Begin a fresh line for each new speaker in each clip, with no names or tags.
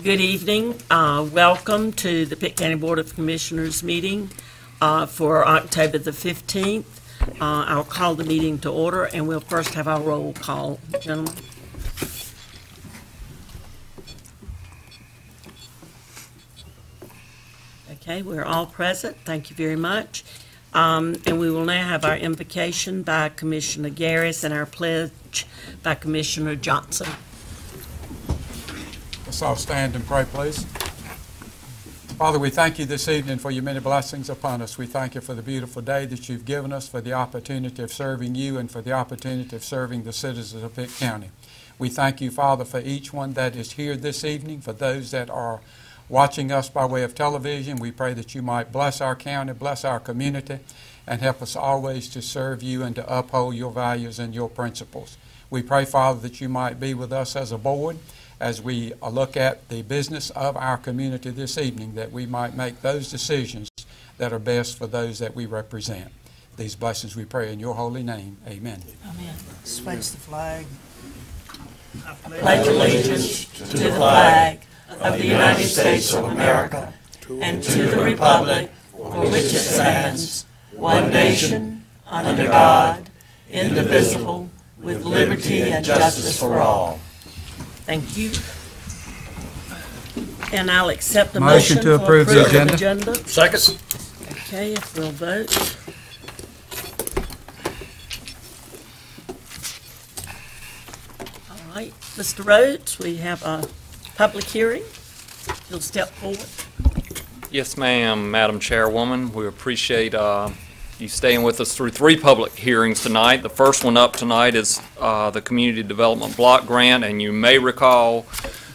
Good evening. Welcome to the Pitt County Board of Commissioners meeting for October the 15th. I'll call the meeting to order, and we'll first have our roll call, gentlemen. Okay, we're all present. Thank you very much. And we will now have our invocation by Commissioner Garris and our pledge by Commissioner Johnson.
Let's all stand and pray, please. Father, we thank you this evening for your many blessings upon us. We thank you for the beautiful day that you've given us, for the opportunity of serving you, and for the opportunity of serving the citizens of Pitt County. We thank you, Father, for each one that is here this evening, for those that are watching us by way of television. We pray that you might bless our county, bless our community, and help us always to serve you and to uphold your values and your principles. We pray, Father, that you might be with us as a board as we look at the business of our community this evening, that we might make those decisions that are best for those that we represent. These blessings we pray in your holy name. Amen.
Amen.
Face the flag.
I pledge allegiance to the flag of the United States of America and to the republic for which it stands, one nation, under God, indivisible, with liberty and justice for all. Thank you. And I'll accept the motion
to approve the agenda.
Second. Okay, if we'll vote. All right, Mr. Rhodes, we have a public hearing. You'll step forward.
Yes, ma'am, Madam Chairwoman. We appreciate you staying with us through 3 public hearings tonight. The first one up tonight is the Community Development Block Grant, and you may recall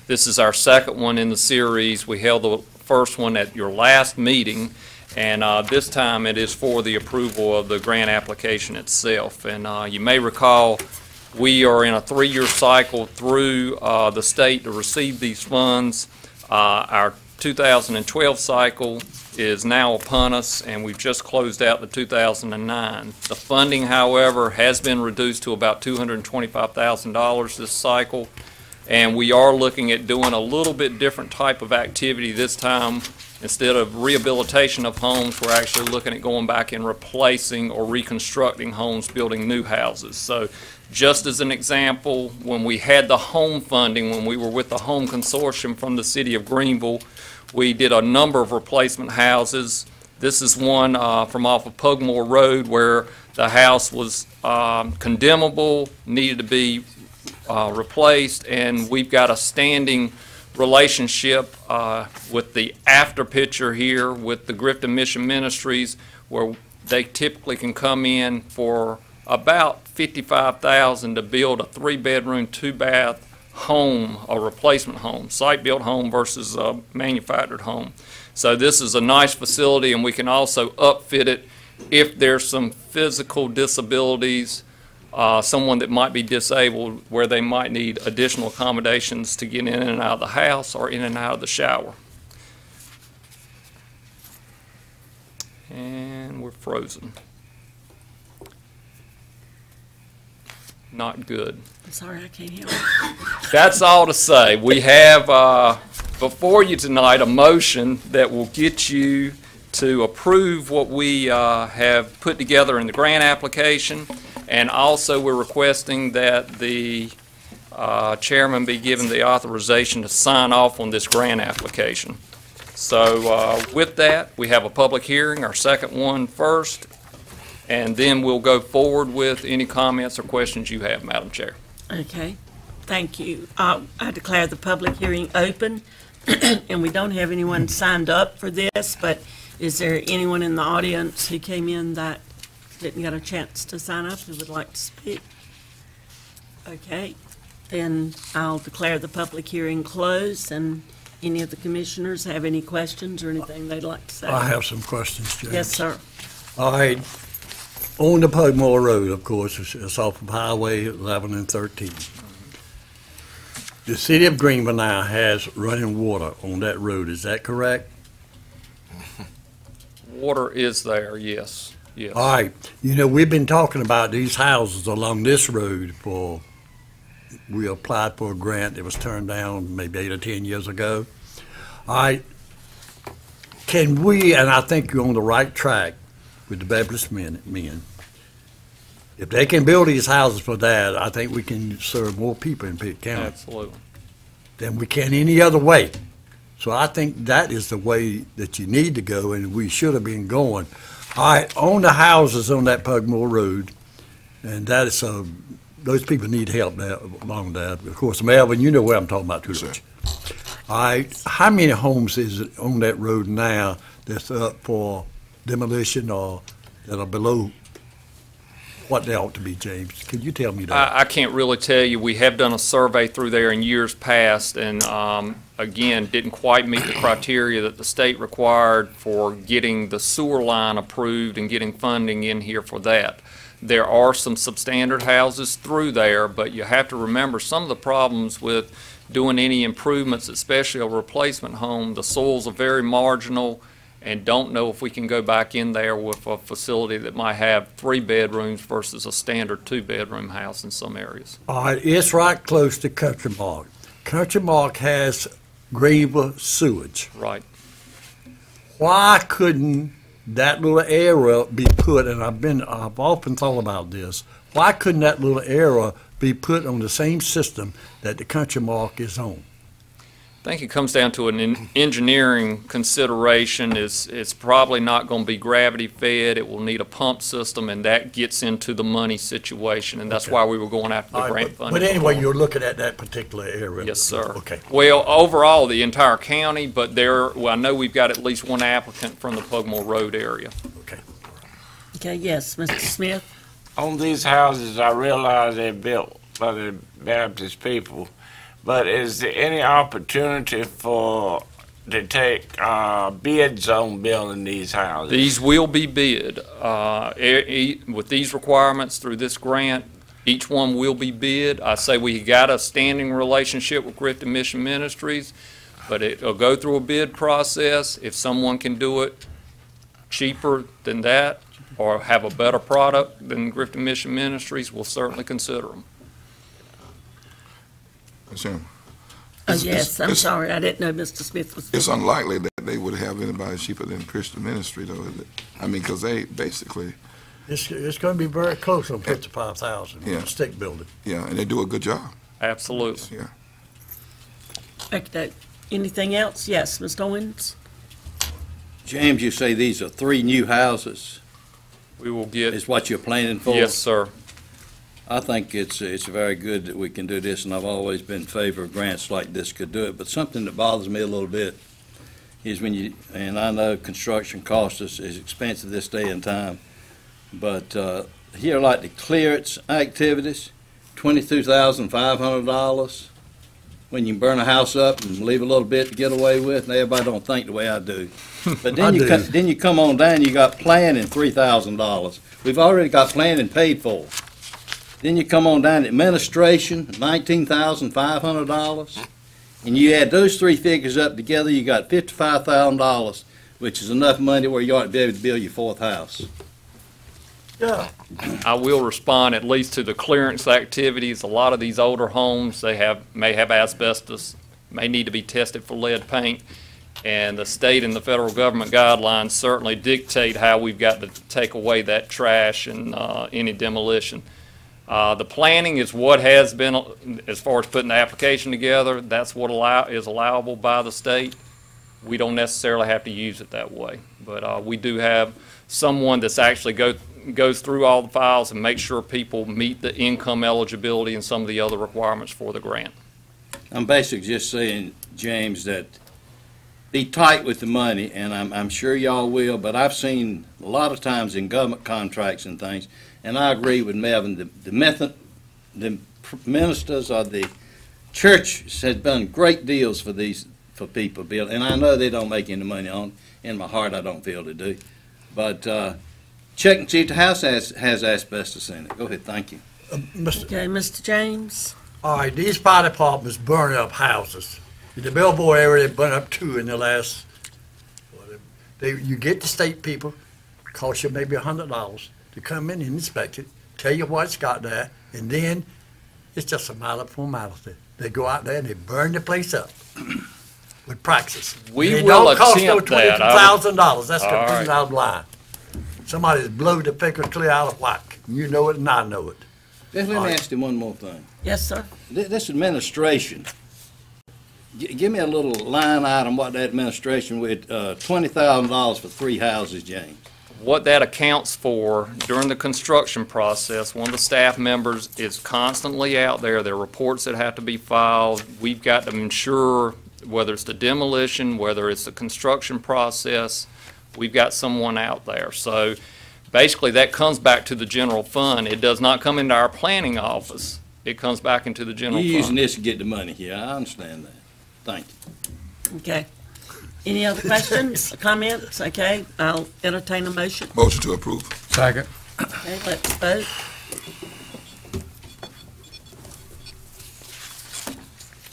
this is our second one in the series. We held the first one at your last meeting, and this time it is for the approval of the grant application itself. And you may recall we are in a 3-year cycle through the state to receive these funds. Our 2012 cycle is now upon us, and we've just closed out the 2009. The funding, however, has been reduced to about $225,000 this cycle, and we are looking at doing a little bit different type of activity this time. Instead of rehabilitation of homes, we're actually looking at going back and replacing or reconstructing homes, building new houses. So just as an example, when we had the home funding, when we were with the Home Consortium from the City of Greenville, we did a number of replacement houses. This is one from off of Pugmore Road where the house was condemnable, needed to be replaced, and we've got a standing relationship with the after picture here with the Grifton Mission Ministries, where they typically can come in for about $55,000 to build a 3-bedroom, 2-bath home, a replacement home, site-built home versus a manufactured home. So this is a nice facility, and we can also upfit it if there's some physical disabilities, someone that might be disabled where they might need additional accommodations to get in and out of the house or in and out of the shower. And we're frozen. Not good.
I'm sorry, I can't hear you.
That's all to say. We have before you tonight a motion that will get you to approve what we have put together in the grant application, and also we're requesting that the chairman be given the authorization to sign off on this grant application. So with that, we have a public hearing, our second one first, and then we'll go forward with any comments or questions you have, Madam Chair.
Okay, thank you. I declare the public hearing open, and we don't have anyone signed up for this, but is there anyone in the audience who came in that didn't get a chance to sign up who would like to speak? Okay, then I'll declare the public hearing closed, and any of the commissioners have any questions or anything they'd like to say?
I have some questions, James.
Yes, sir.
All right. On the Pugmore Road, of course, it's off of Highway 11 and 13. The City of Greenville now has running water on that road. Is that correct?
Water is there, yes. Yes.
All right. You know, we've been talking about these houses along this road for, we applied for a grant that was turned down maybe 8 or 10 years ago. All right. Can we, and I think you're on the right track with the Baptist men, if they can build these houses for that, I think we can serve more people in Pitt County
Absolutely.
than we can any other way. So I think that is the way that you need to go, and we should have been going. All right, on the houses on that Pugmore Road, and that is, those people need help there, along that. Of course, Melvin, you know where I'm talking about too much. All right, how many homes is it on that road now that's up for demolition or that are below what they ought to be, James? Could you tell me that?
I can't really tell you. We have done a survey through there in years past, and again, didn't quite meet the criteria that the state required for getting the sewer line approved and getting funding in here for that. There are some substandard houses through there, but you have to remember some of the problems with doing any improvements, especially a replacement home. The soils are very marginal, and don't know if we can go back in there with a facility that might have 3 bedrooms versus a standard 2-bedroom house in some areas.
All right, it's right close to Country Mark. Country Mark has Greenville sewage.
Right.
Why couldn't that little area be put, and I've often thought about this, why couldn't that little area be put on the same system that the Country Mark is on?
I think it comes down to an engineering consideration. It's probably not going to be gravity fed. It will need a pump system, and that gets into the money situation, and that's why we were going after the
All right,
grant funding.
but anyway, you're looking at that particular area.
Yes, sir.
Okay.
Well, overall, the entire county, but I know we've got at least one applicant from the Pugmore Road area.
Okay.
Okay, yes, Mr. Smith?
On these houses, I realize they're built by the Baptist people, but is there any opportunity to take bids on building these houses?
These will be bid. With these requirements through this grant, each one will be bid. I say we got a standing relationship with Grifton Mission Ministries, but it'll go through a bid process. If someone can do it cheaper than that or have a better product than Grifton Mission Ministries, we'll certainly consider them.
Yes, I'm sorry, I didn't know Mr. Smith was.
It's unlikely that they would have anybody cheaper than Christian Ministry, though, is it? I mean, because they basically,
It's going to be very close on 55,000
Yeah.
stick building.
yeah, and they do a good job.
Absolutely.
Yeah.
Okay, anything else? Yes, Mr. Owens?
James, you say these are 3 new houses,
We will get,
is what you're planning for?
yes, sir.
I think it's very good that we can do this, and I've always been in favor of grants like this could do it. But something that bothers me a little bit is and I know construction cost is expensive this day and time, but here like the clearance activities, $22,500, when you burn a house up and leave a little bit to get away with, and everybody don't think the way I do. But then then you come on down, you got planning, $3,000. We've already got planning paid for. Then you come on down to administration, $19,500. And you add those 3 figures up together, you got $55,000, which is enough money where you ought to be able to build your 4th house.
Yeah.
I will respond at least to the clearance activities. A lot of these older homes, may have asbestos, may need to be tested for lead paint, and the state and the federal government guidelines certainly dictate how we've got to take away that trash and any demolition. The planning is what has been, as far as putting the application together, that's what is allowable by the state. We don't necessarily have to use it that way, but we do have someone that's actually goes through all the files and makes sure people meet the income eligibility and some of the other requirements for the grant.
I'm basically just saying, James, that be tight with the money, and I'm sure y'all will, but I've seen a lot of times in government contracts and things, and I agree with Melvin, the ministers or the church has done great deals for people, Bill, and I know they don't make any money on it. In my heart, I don't feel they do. But check and see if the house has asbestos in it. Go ahead, thank you.
Okay, Mr. James?
All right, these fire departments burn up houses. In the Bellboy area, they burn up 2 in the last, you get the state people, cost you maybe $100 to come in and inspect it, tell you what it's got there, and then it's just a matter of formality. They go out there and they burn the place up. with praxis.
We
It
will
don't cost no
attempt that. I would-
$22,000. That's
All
completely
right.
out of line. Somebody's blowed the figure clear out of whack. You know it and I know it.
Let me ask you one more thing.
Yes, sir.
This administration, give me a little line item what that administration with $20,000 for 3 houses, James.
What that accounts for during the construction process, one of the staff members is constantly out there. There are reports that have to be filed. We've got to ensure whether it's the demolition, whether it's the construction process, we've got someone out there. So basically that comes back to the general fund. It does not come into our planning office. It comes back into the general
You're using
fund.
this to get the money here. I understand that. Thank you.
Okay. Any other questions, comments? Okay, I'll entertain a motion.
Motion to approve.
Second.
Okay, let's vote.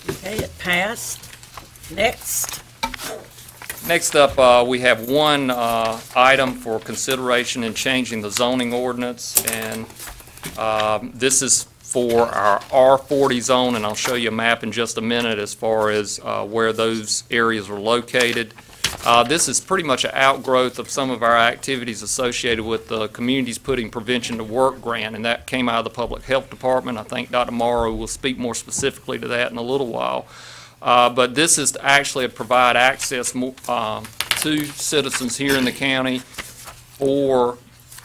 Okay, it passed. Next.
Next up, we have one item for consideration in changing the zoning ordinance, and this is for our R40 zone, and I'll show you a map in just a minute as far as where those areas are located. This is pretty much an outgrowth of some of our activities associated with the Communities Putting Prevention to Work grant, and that came out of the Public Health Department. I think Dr. Morrow will speak more specifically to that in a little while. But this is to actually provide access to citizens here in the county for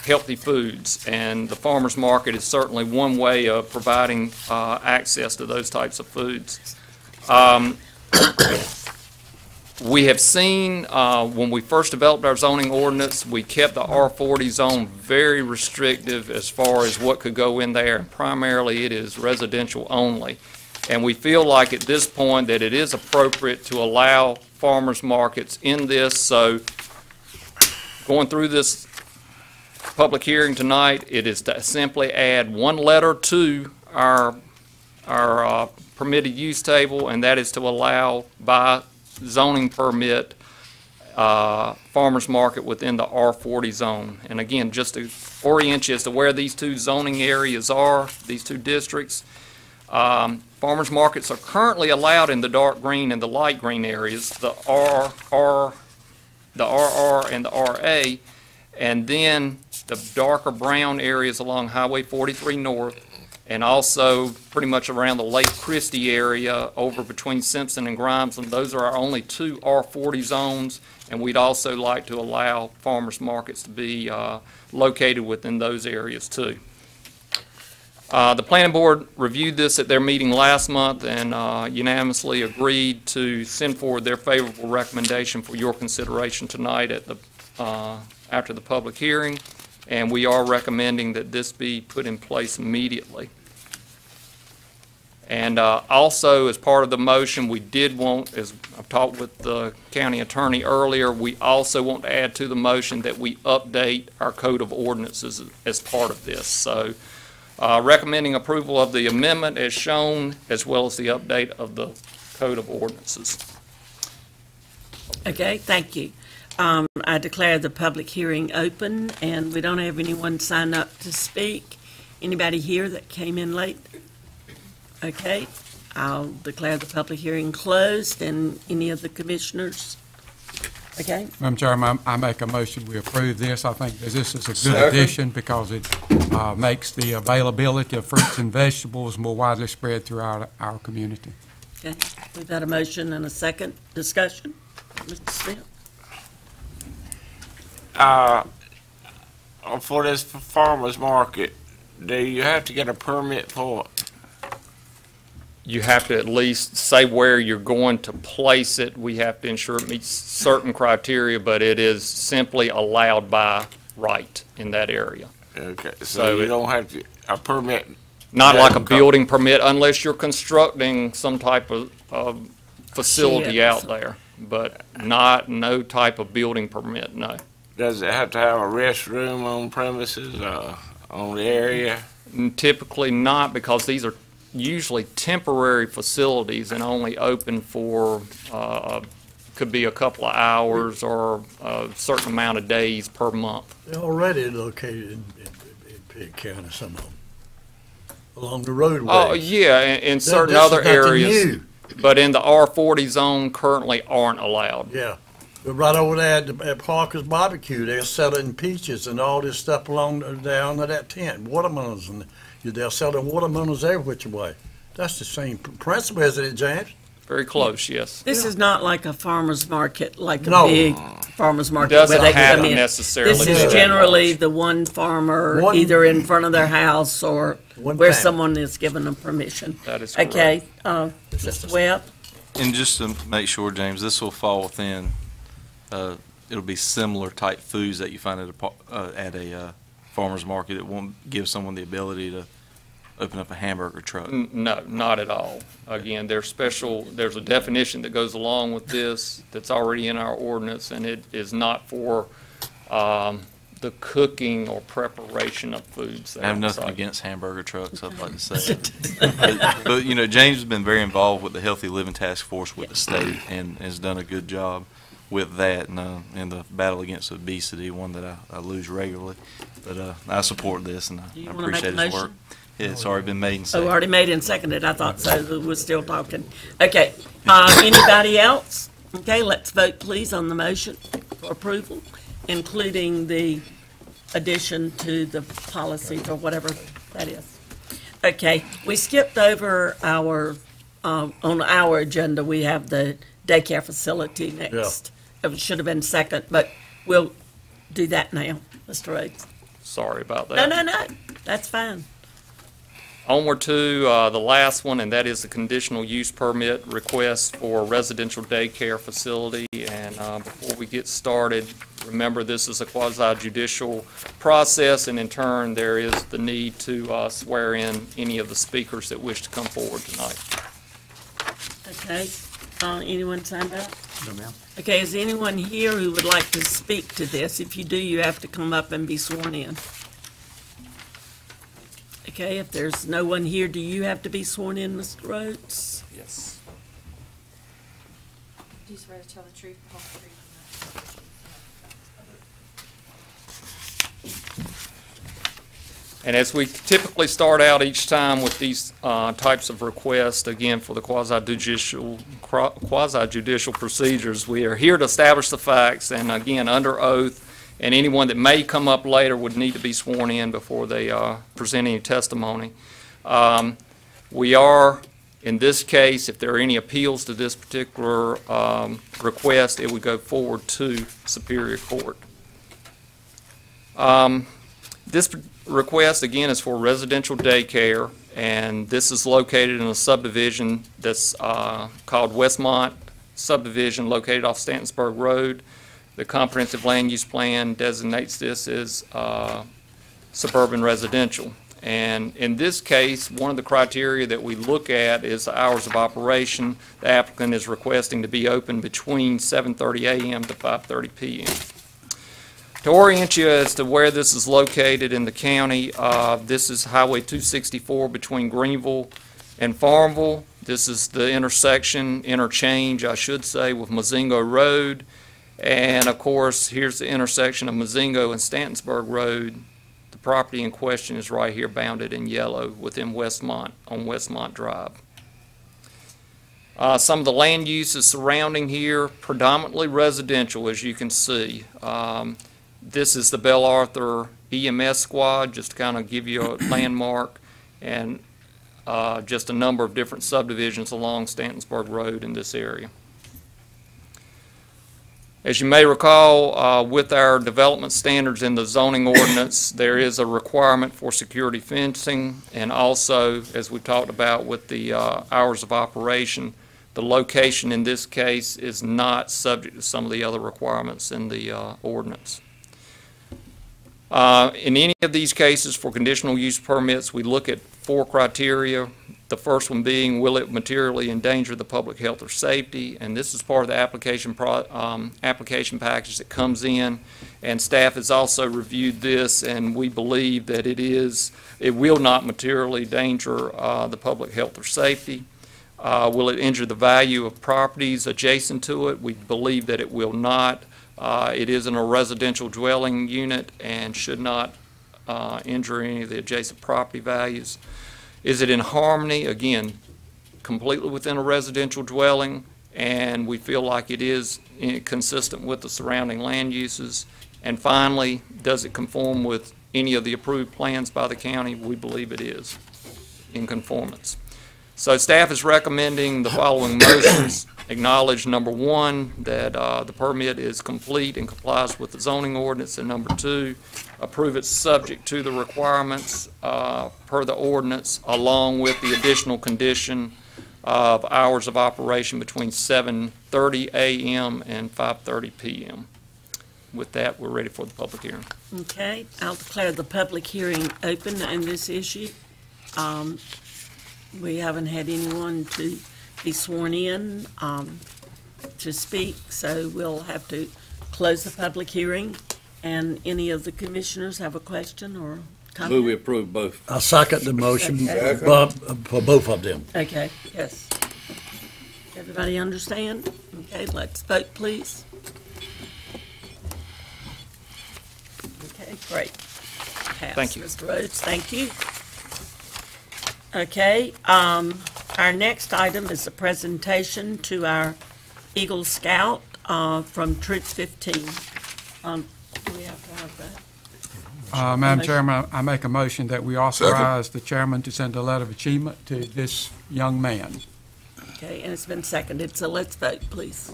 healthy foods, and the farmers market is certainly one way of providing access to those types of foods. We have seen, when we first developed our zoning ordinance, we kept the R40 zone very restrictive as far as what could go in there, and primarily it is residential only. And we feel like at this point that it is appropriate to allow farmers markets in this. So going through this public hearing tonight, it is to simply add one letter to our permitted use table, and that is to allow by zoning permit farmers market within the R40 zone. And again, just to orient you as to where these two zoning areas are, these two districts, farmers markets are currently allowed in the dark green and the light green areas, the RR and the RA, and then the darker brown areas along Highway 43 North, and also pretty much around the Lake Christie area over between Simpson and Grimes, and those are our only two R40 zones, and we'd also like to allow farmers markets to be located within those areas too. The planning board reviewed this at their meeting last month and unanimously agreed to send forward their favorable recommendation for your consideration tonight at the after the public hearing, and we are recommending that this be put in place immediately. And also, as part of the motion, we did want, as I've talked with the county attorney earlier, we also want to add to the motion that we update our code of ordinances as part of this. So recommending approval of the amendment as shown, as well as the update of the code of ordinances.
Okay, thank you. I declare the public hearing open, and we don't have anyone sign up to speak. Anybody here that came in late? Okay, I'll declare the public hearing closed, and any of the commissioners? Okay,
Madam Chairman, I make a motion, we approve this. I think that this is a good
Second.
addition because it makes the availability of fruits and vegetables more widely spread throughout our community.
okay. We've got a motion and a second discussion. Mr. Smith?
For this farmer's market, do you have to get a permit for it?
You have to at least say where you're going to place it. We have to ensure it meets certain criteria, but it is simply allowed by right in that area.
Okay, so
So
you
it-
don't have to, a permit,
Not
Yeah,
like a
okay.
building permit unless you're constructing some type of facility
Shed.
out there, but no type of building permit, no.
does it have to have a restroom on premises, on the area?
And typically not, because these are usually temporary facilities and only open for, could be a couple of hours or a certain amount of days per month.
They're already located in Pitt County, some of them, along the roadway.
Oh, yeah, in certain other areas. but in the R40 zone currently aren't allowed.
Yeah. But right over there at Parker's Barbecue, they're selling peaches and all this stuff there under that tent, watermelons, and they're selling watermelons every which way. That's the same principle, isn't it, James?
Very close, yes.
This is not like a farmer's market, like a
No.
big farmer's market
Doesn't
where they
have
come
to
in.
necessarily
This
be
is
that
generally
large.
the one farmer,
One-
either in front of their house or
One
where
family.
someone is giving them permission.
That is correct.
Okay, Mr. Webb?
And just to make sure, James, this will fall within, it'll be similar type foods that you find at a farmer's market. It won't give someone the ability to open up a hamburger truck.
No, not at all. Again, there's a definition that goes along with this that's already in our ordinance, and it is not for the cooking or preparation of foods. That
I have
are
nothing
inside.
against hamburger trucks, I'd like to say. But, you know, James has been very involved with the Healthy Living Task Force with the state and has done a good job with that and in the battle against obesity, one that I lose regularly. But I support this and
Do you
I
wanna make a
appreciate his
motion?
work. Yeah, it's already been made and
Oh,
seconded.
already made and seconded. I thought so. We're still talking. Okay, anybody else? Okay, let's vote please on the motion for approval, including the addition to the policies or whatever that is. Okay, we skipped over on our agenda, we have the daycare facility next. It should have been second, but we'll do that now, Mr. Rhodes.
Sorry about that.
No, that's fine.
Onward to the last one, and that is the conditional use permit request for a residential daycare facility. And before we get started, remember this is a quasi-judicial process, and in turn, there is the need to swear in any of the speakers that wish to come forward tonight.
Okay, anyone signed up? No, ma'am. Okay, is anyone here who would like to speak to this? If you do, you have to come up and be sworn in. Okay, if there's no one here, do you have to be sworn in, Mr. Rhodes?
Yes.
Do you swear to tell the truth, the whole truth,
And as we typically start out each time with these types of requests, again, for the quasi-judicial procedures, we are here to establish the facts, and again, under oath, and anyone that may come up later would need to be sworn in before they present any testimony. We are, in this case, if there are any appeals to this particular request, it would go forward to Superior Court. This request, again, is for residential daycare, and this is located in a subdivision that's called Westmont subdivision, located off Stantonsburg Road. The comprehensive land use plan designates this as suburban residential. And in this case, one of the criteria that we look at is the hours of operation. The applicant is requesting to be open between 7:30 a.m. to 5:30 p.m. To orient you as to where this is located in the county, this is Highway 264 between Greenville and Farmville. This is the interchange, I should say, with Mazingo Road. And of course, here's the intersection of Mazingo and Stantonsburg Road. The property in question is right here, bounded in yellow within Westmont, on Westmont Drive. Some of the land uses surrounding here, predominantly residential, as you can see. This is the Bell Arthur EMS squad, just to kind of give you a landmark, and just a number of different subdivisions along Stantonsburg Road in this area. As you may recall, with our development standards in the zoning ordinance, there is a requirement for security fencing, and also, as we talked about with the hours of operation, the location in this case is not subject to some of the other requirements in the ordinance. In any of these cases for conditional use permits, we look at 4 criteria. The first one being, will it materially endanger the public health or safety? And this is part of the application package that comes in. And staff has also reviewed this, and we believe that it will not materially endanger the public health or safety. Will it injure the value of properties adjacent to it? We believe that it will not. It is in a residential dwelling unit and should not injure any of the adjacent property values. Is it in harmony? Again, completely within a residential dwelling, and we feel like it is consistent with the surrounding land uses. And finally, does it conform with any of the approved plans by the county? We believe it is in conformance. So staff is recommending the following motions. Acknowledge, number one, that the permit is complete and complies with the zoning ordinance, and number two, approve it subject to the requirements per the ordinance, along with the additional condition of hours of operation between 7:30 a.m. and 5:30 p.m. With that, we're ready for the public hearing.
Okay, I'll declare the public hearing open on this issue. We haven't had anyone to be sworn in to speak, so we'll have to close the public hearing. And any of the commissioners have a question or comment?
Move we approve both.
I second the motion
Okay.
for both of them.
Okay, yes. Everybody understand? Okay, let's vote, please. Okay, great. Pass,
Thank you.
Mr. Rhodes, thank you. Okay, our next item is a presentation to our Eagle Scout from Troop 15. Do we have to have that?
Madam Chairman, I make a motion that we authorize the chairman to send a letter of achievement to this young man.
Okay, and it's been seconded, so let's vote, please.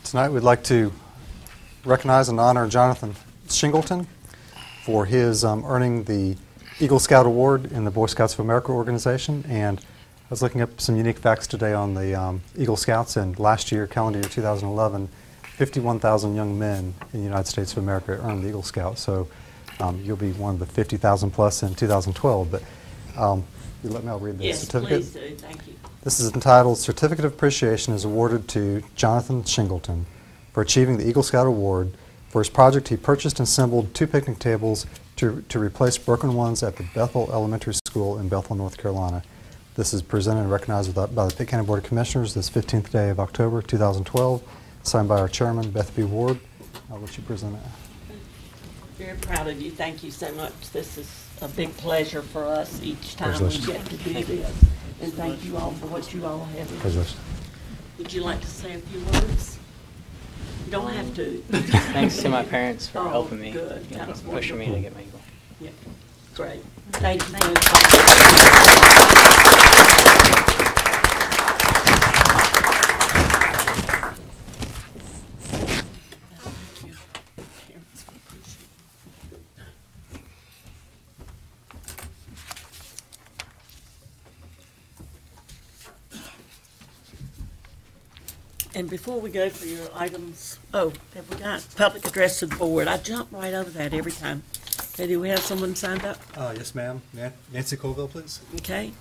Tonight we'd like to recognize and honor Jonathan Shingleton for his earning the Eagle Scout Award in the Boy Scouts of America organization. And I was looking up some unique facts today on the Eagle Scouts, and last year, calendar year 2011, 51,000 young men in the United States of America earned the Eagle Scout. So you'll be one of the 50,000 plus in 2012. But you let me read the certificate.
Yes, please do. Thank you.
This is entitled Certificate of Appreciation is awarded to Jonathan Shingleton for achieving the Eagle Scout Award. For his project, he purchased and assembled 2 picnic tables to replace broken ones at the Bethel Elementary School in Bethel, North Carolina. This is presented and recognized by the Pitt County Board of Commissioners this 15th day of October 2012, signed by our chairman, Beth B. Ward. I'll let you present it.
Very proud of you. Thank you so much. This is a big pleasure for us each time we get to do this. And thank you all for what you all have done. Would you like to say a few words? You don't have to.
Thanks to my parents for helping me,
Good.
you know,
That's
pushing me to get my Eagle.
Yeah, great. Thank you. And before we go for your items, have we got public address to the board? I jump right over that every time. Okay, do we have someone signed up?
Yes, ma'am. Nancy Colville, please.
Okay.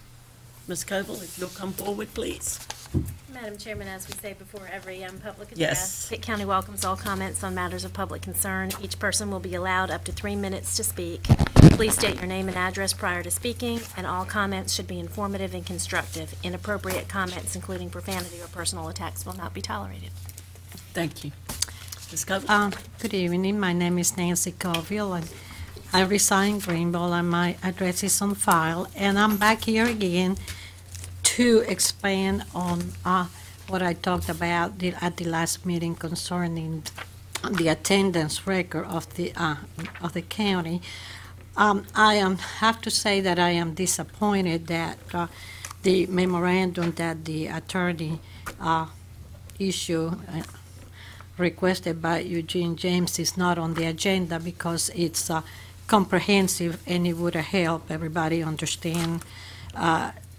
Ms. Coble, if you'll come forward, please.
Madam Chairman, as we say before every public address,
Yes.
Pitt County welcomes all comments on matters of public concern. Each person will be allowed up to 3 minutes to speak. Please state your name and address prior to speaking, and all comments should be informative and constructive. Inappropriate comments, including profanity or personal attacks, will not be tolerated.
Thank you. Ms. Coble?
Good evening. My name is Nancy Colville, and I reside in Greenville, and my address is on file. And I'm back here again to expand on what I talked about at the last meeting concerning the attendance record of the county. I have to say that I am disappointed that the memorandum that the attorney issued requested by Eugene James is not on the agenda, because it's comprehensive and it would help everybody understand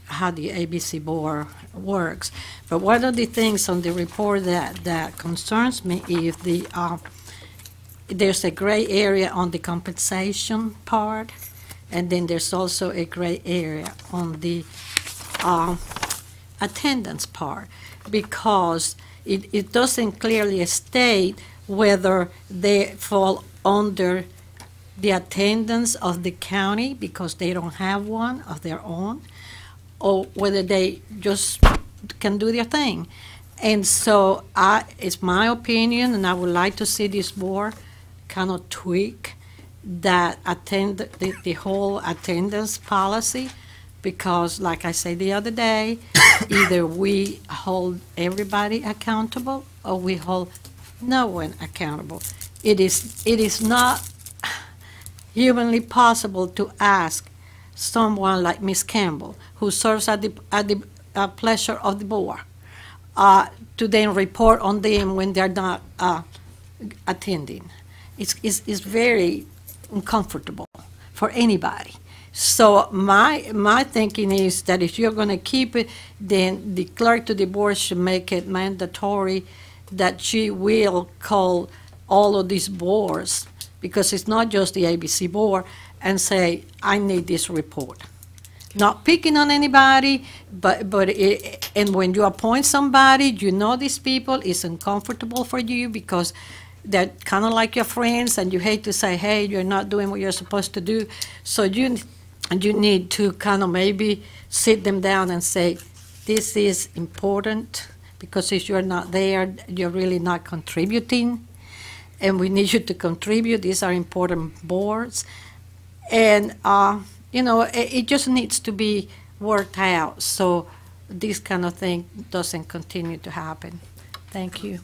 how the ABC board works. But one of the things on the report that concerns me is there's a gray area on the compensation part, and then there's also a gray area on the attendance part, because it doesn't clearly state whether they fall under the attendance of the county because they don't have one of their own, or whether they just can do their thing. And so it's my opinion, and I would like to see this board kind of tweak that the whole attendance policy, because like I said the other day, either we hold everybody accountable or we hold no one accountable. It is not humanly possible to ask someone like Ms. Campbell, who serves at the pleasure of the board, to then report on them when they're not attending. It's very uncomfortable for anybody. So my thinking is that if you're going to keep it, then the clerk to the board should make it mandatory that she will call all of these boards, because it's not just the ABC board, and say, I need this report. Not picking on anybody, and when you appoint somebody, you know these people, it's uncomfortable for you because they're kind of like your friends, and you hate to say, hey, you're not doing what you're supposed to do. So you need to kind of maybe sit them down and say, this is important, because if you're not there, you're really not contributing, and we need you to contribute. These are important boards. And, it just needs to be worked out so this kind of thing doesn't continue to happen. Thank you.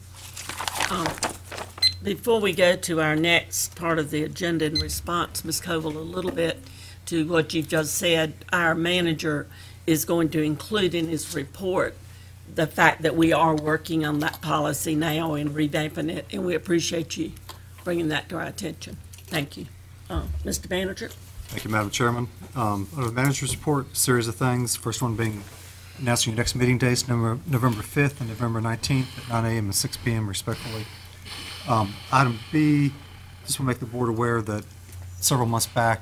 Before we go to our next part of the agenda in response, Ms. Koval, a little bit to what you just said, our manager is going to include in his report the fact that we are working on that policy now and revamping it, and we appreciate you bringing that to our attention. Thank you. Mr. Manager?
Thank you, Madam Chairman. Under the manager's report, a series of things. First one being announcing your next meeting dates, November 5th and November 19th at 9 a.m. and 6 p.m. respectively. Item B, just want to make the board aware that several months back,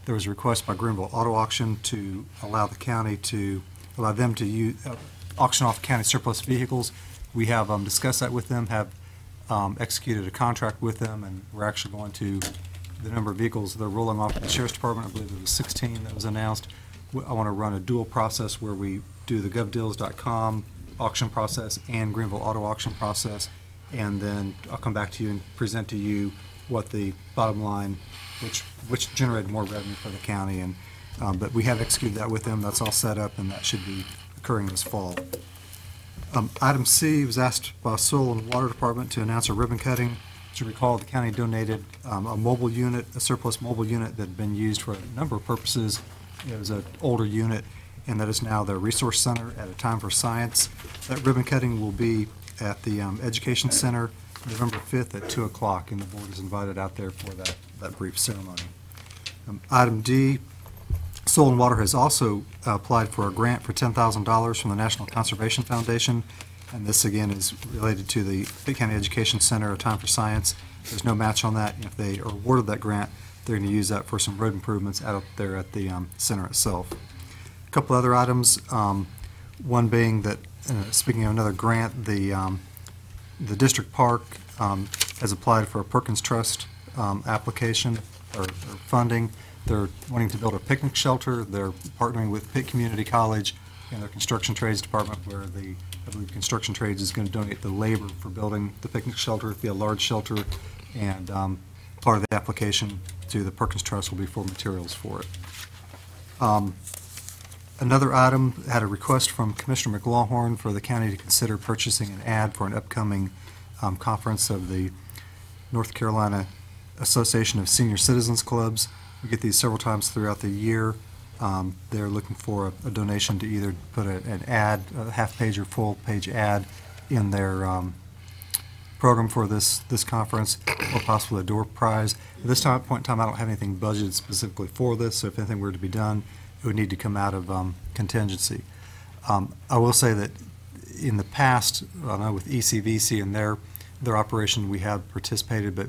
there was a request by Greenville Auto Auction to allow the county to allow them to use, auction off county surplus vehicles. We have discussed that with them, have executed a contract with them, and we're actually going to, the number of vehicles they're rolling off in the Sheriff's Department, I believe it was 16 that was announced. I want to run a dual process where we do the govdeals.com auction process and Greenville Auto Auction process, and then I'll come back to you and present to you what the bottom line, which generated more revenue for the county. And but we have executed that with them. That's all set up, and that should be occurring this fall. Item C was asked by Soil and Water Department to announce a ribbon cutting. To recall, the county donated a mobile unit, a surplus mobile unit that had been used for a number of purposes. It was an older unit, and that is now the Resource Center at a Time for Science. That ribbon cutting will be at the Education Center November 5th at 2 o'clock, and the board is invited out there for that brief ceremony. Item D, Soil and Water has also applied for a grant for $10,000 from the National Conservation Foundation, and this again is related to the Pitt County Education Center, A Time for Science. There's no match on that. If they are awarded that grant, they're going to use that for some road improvements out there at the center itself. A couple other items, one being that, speaking of another grant, the district park has applied for a Perkins Trust application or funding. They're wanting to build a picnic shelter. They're partnering with Pitt Community College and their construction trades department, where I believe construction trades is going to donate the labor for building the picnic shelter. It'll be a large shelter, and part of the application to the Perkins Trust will be for materials for it. Another item had a request from Commissioner McLawhorn for the county to consider purchasing an ad for an upcoming conference of the North Carolina Association of Senior Citizens Clubs. We get these several times throughout the year. They're looking for a donation to either put an ad, a half-page or full-page ad in their program for this conference, or possibly a door prize. At this point in time, I don't have anything budgeted specifically for this, so if anything were to be done, it would need to come out of contingency. I will say that in the past, I know with ECVC and their operation, we have participated, but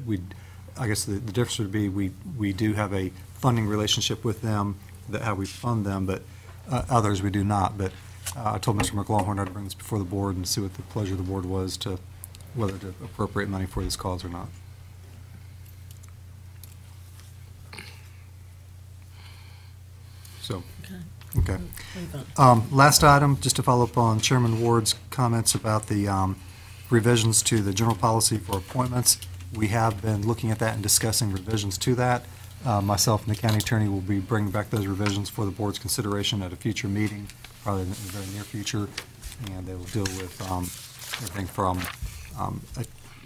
I guess the difference would be we do have a funding relationship with them, how we fund them, but others we do not. But I told Mr. McLawhorn I'd bring this before the board and see what the pleasure of the board was to whether to appropriate money for this cause or not. So, okay. Last item, just to follow up on Chairman Ward's comments about the revisions to the general policy for appointments. We have been looking at that and discussing revisions to that. Myself and the county attorney will be bringing back those revisions for the board's consideration at a future meeting, probably in the very near future, and they will deal with everything from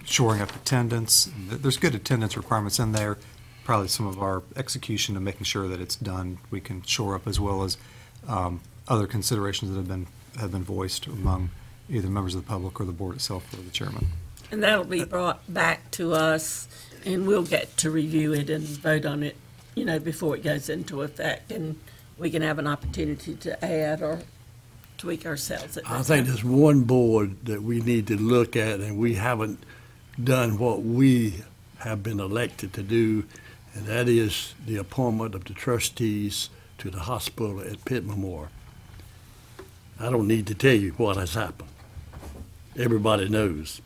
shoring up attendance. There's good attendance requirements in there, probably some of our execution and making sure that it's done we can shore up, as well as other considerations that have been voiced among either members of the public or the board itself or the chairman.
And that'll be brought back to us, and we'll get to review it and vote on it, before it goes into effect, and we can have an opportunity to add or tweak ourselves at that
I think
time.
there's one board that we need to look at, and we haven't done what we have been elected to do, and that is the appointment of the trustees to the hospital at Pitt Memorial. I don't need to tell you what has happened. Everybody knows.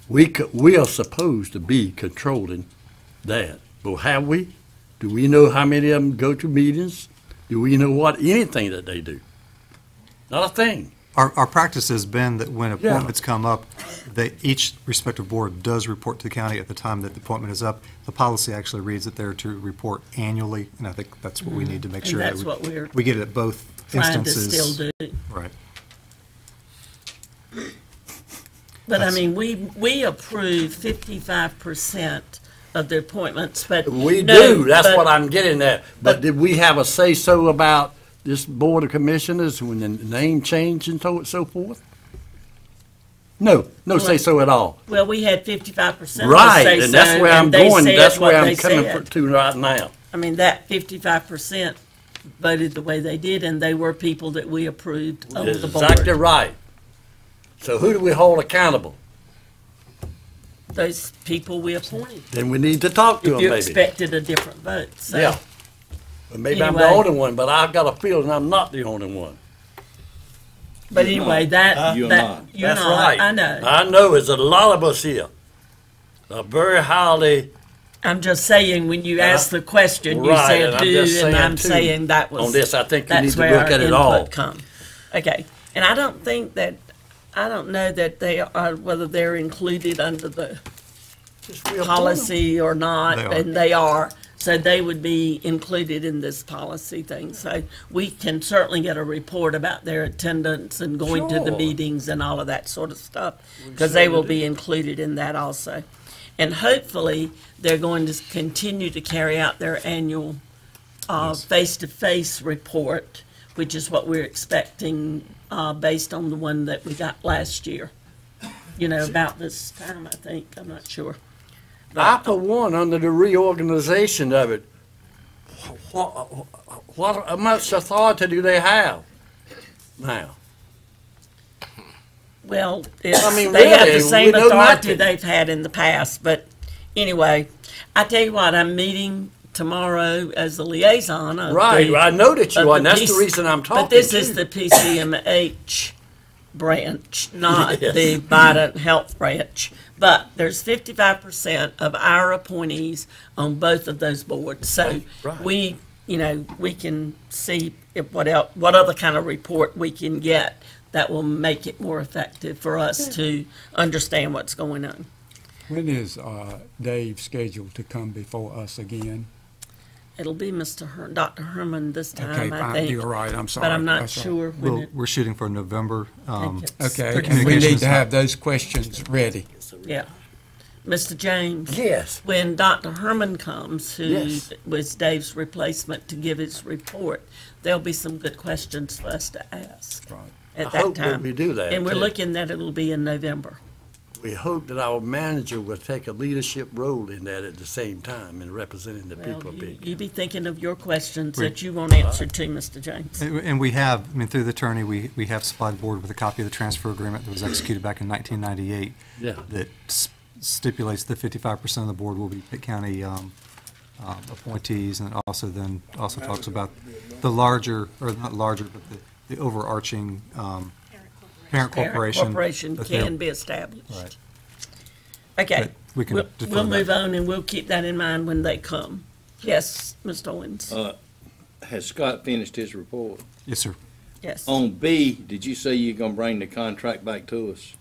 We are supposed to be controlling that, but have we? Do we know how many of them go to meetings? Do we know anything that they do? Not a thing.
Our practice has been that when appointments come up, each respective board does report to the county at the time that the appointment is up. The policy actually reads that they're to report annually, and I think that's what we need to make sure
And that's
that
what we're
we get it at both
trying
instances.
to still do.
Right.
But I mean, we approve 55% of the appointments, but.
We
no,
do, that's
but-
what I'm getting at. But did we have a say-so about this Board of Commissioners when the name changed and so forth? No, no say-so at all.
Well, we had 55%
Right,
say
and that's
so,
where I'm
and they
going,
said
that's
what
where I'm
they
coming
said.
to right now.
I mean, that 55% voted the way they did, and they were people that we approved of the board.
Exactly right. So who do we hold accountable?
Those people we appointed.
Then we need to talk to
If
them,
you
maybe.
expected a different vote, so.
Yeah. But maybe I'm the
Anyway.
only one, but I've got a feeling I'm not the only one.
But anyway, that.
You're
that-
not.
You're
That's
not,
right.
I know.
I know, there's a lot of us here. A very highly,
I'm just saying, when you asked the question, you
Right,
said
and I'm
who,
just
and
saying,
I'm
too,
saying that was.
on this, I think you need
That's
to
where
look
our
at it all.
input come. Okay, and I don't know that they are, whether they're included under the
Just real
policy or not,
They are.
and they are. So they would be included in this policy thing. So we can certainly get a report about their attendance and going to the
Sure.
meetings and all of that sort of stuff, because they will be included in that also. And hopefully, they're going to continue to carry out their annual face-to-face report, which is what we're expecting based on the one that we got last year. About this time, I think. I'm not sure.
I, for one, under the reorganization of it, what much authority do they have now?
Well,
I mean,
they have
really,
the same
we know
authority
nothing.
they've had in the past, but anyway, I tell you what, I'm meeting tomorrow as the liaison of
Right,
the-
I know that
of
you are, and
the
that's
PC
the reason I'm talking
But this
to
is
you.
the PCMH branch, not
Yes.
the Biden Health branch. But there's 55% of our appointees on both of those boards. So
Right.
we can see what other kind of report we can get that will make it more effective for us to understand what's going on.
When is Dave scheduled to come before us again?
It'll be Dr. Herman this time,
Okay,
I
fine,
think.
you're right, I'm sorry.
But I'm not
That's right.
sure when
We're shooting for November.
it's
Okay,
pretty
and we
soon.
need to have those questions ready.
Yeah. Mr. James?
Yes.
When Dr. Herman comes, who
Yes.
was Dave's replacement to give his report, there'll be some good questions for us to ask
Right.
at
I
that
hope that
time.
we do that,
And we're
too.
looking that it'll be in November.
We hope that our manager will take a leadership role in that at the same time in representing the
Well,
people of Pitt.
you be thinking of your questions
We-
that you want answered to, Mr. James.
And we have, through the attorney, we have supplied the board with a copy of the transfer agreement that was executed back in 1998
Yeah.
that stipulates that 55% of the board will be Pitt County appointees, and it also talks about the larger, or not larger, but the overarching parent corporation.
Corporation
that they're-
can be established.
Right.
Okay.
But we can defer
We'll
that.
move on, and we'll keep that in mind when they come. Yes, Mr. Owens?
has Scott finished his report?
Yes, sir.
Yes.
On B, did you say you're gonna bring the contract back to us?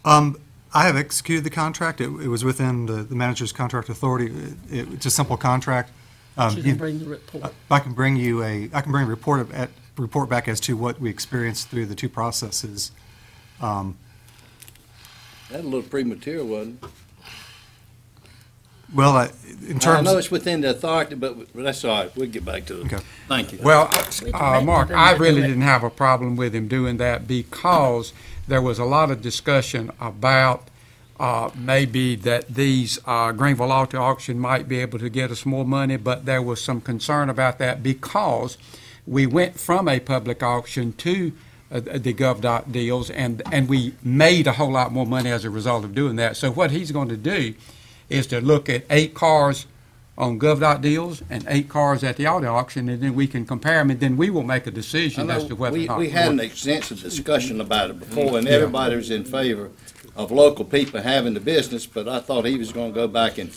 I have executed the contract. It was within the manager's contract authority. It's a simple contract.
You can bring the report.
I can bring a report back as to what we experienced through the two processes.
That's a little premature, wasn't it?
Well, in
I
terms,
know it's within the authority, but that's all right. We'll get back to it.
Okay.
Thank you.
Well,
We can make
Mark,
them
I
do
really
it.
didn't have a problem with him doing that because there was a lot of discussion about maybe that these Greenville Auto Auction might be able to get us more money, but there was some concern about that because we went from a public auction to the GovDot deals, and we made a whole lot more money as a result of doing that. So what he's going to do is to look at 8 cars on GovDot deals and 8 cars at the auto auction, and then we can compare them, and then we will make a decision as to whether or not.
We had an extensive discussion about it before, and everybody was in favor of local people having the business, but I thought he was gonna go back and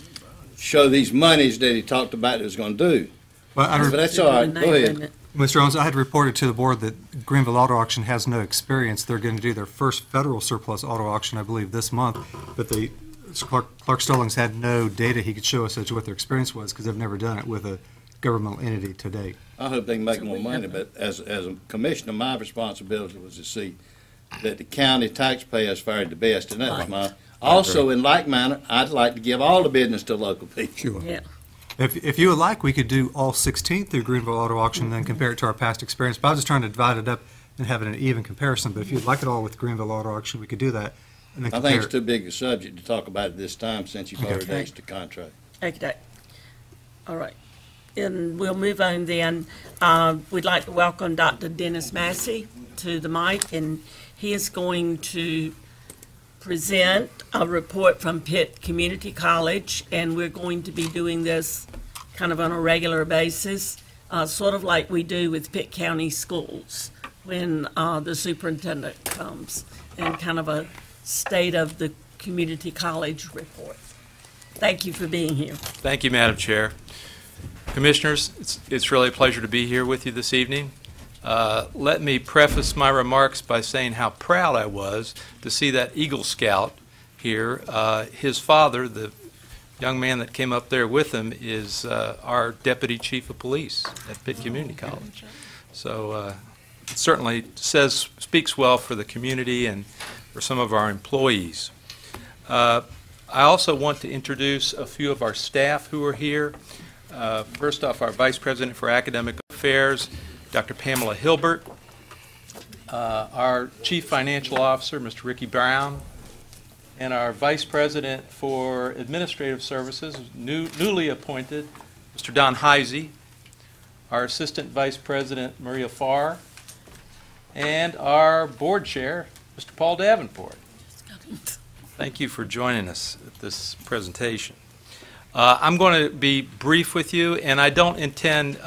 show these monies that he talked about he was gonna do. But that's all right, go ahead.
Mr. Owens, I had reported to the board that Greenville Auto Auction has no experience. They're going to do their first federal surplus auto auction, I believe, this month, but Clark Stallings had no data he could show us as to what their experience was because they've never done it with a governmental entity to date.
I hope they can make more money, but as a commissioner, my responsibility was to see that the county taxpayers fared the best, and that was my. Also, in like manner, I'd like to give all the business to local people.
Sure.
Yeah.
If you would like, we could do all 16 through Greenville Auto Auction and then compare it to our past experience. But I was just trying to divide it up and have it an even comparison. But if you'd like it all with Greenville Auto Auction, we could do that. And then
I
compare
think it's
it.
too big a subject to talk about at this time since you've already
Okay.
reached the contract.
Okay. All right. And we'll move on then. We'd like to welcome Dr. Dennis Massey to the mic, and he is going to present a report from Pitt Community College, and we're going to be doing this kind of on a regular basis, sort of like we do with Pitt County Schools when the superintendent comes, and kind of a state of the community college report. Thank you for being here.
Thank you, Madam Chair. Commissioners, it's really a pleasure to be here with you this evening. Let me preface my remarks by saying how proud I was to see that Eagle Scout here. His father, the young man that came up there with him, is our Deputy Chief of Police at Pitt Community College. So it certainly speaks well for the community and for some of our employees. I also want to introduce a few of our staff who are here. First off, our Vice President for Academic Affairs, Dr. Pamela Hilbert, our Chief Financial Officer, Mr. Ricky Brown, and our Vice President for Administrative Services, newly appointed, Mr. Don Heisey, our Assistant Vice President, Maria Farr, and our Board Chair, Mr. Paul Davenport. Thank you for joining us at this presentation. I'm going to be brief with you, and I don't intend,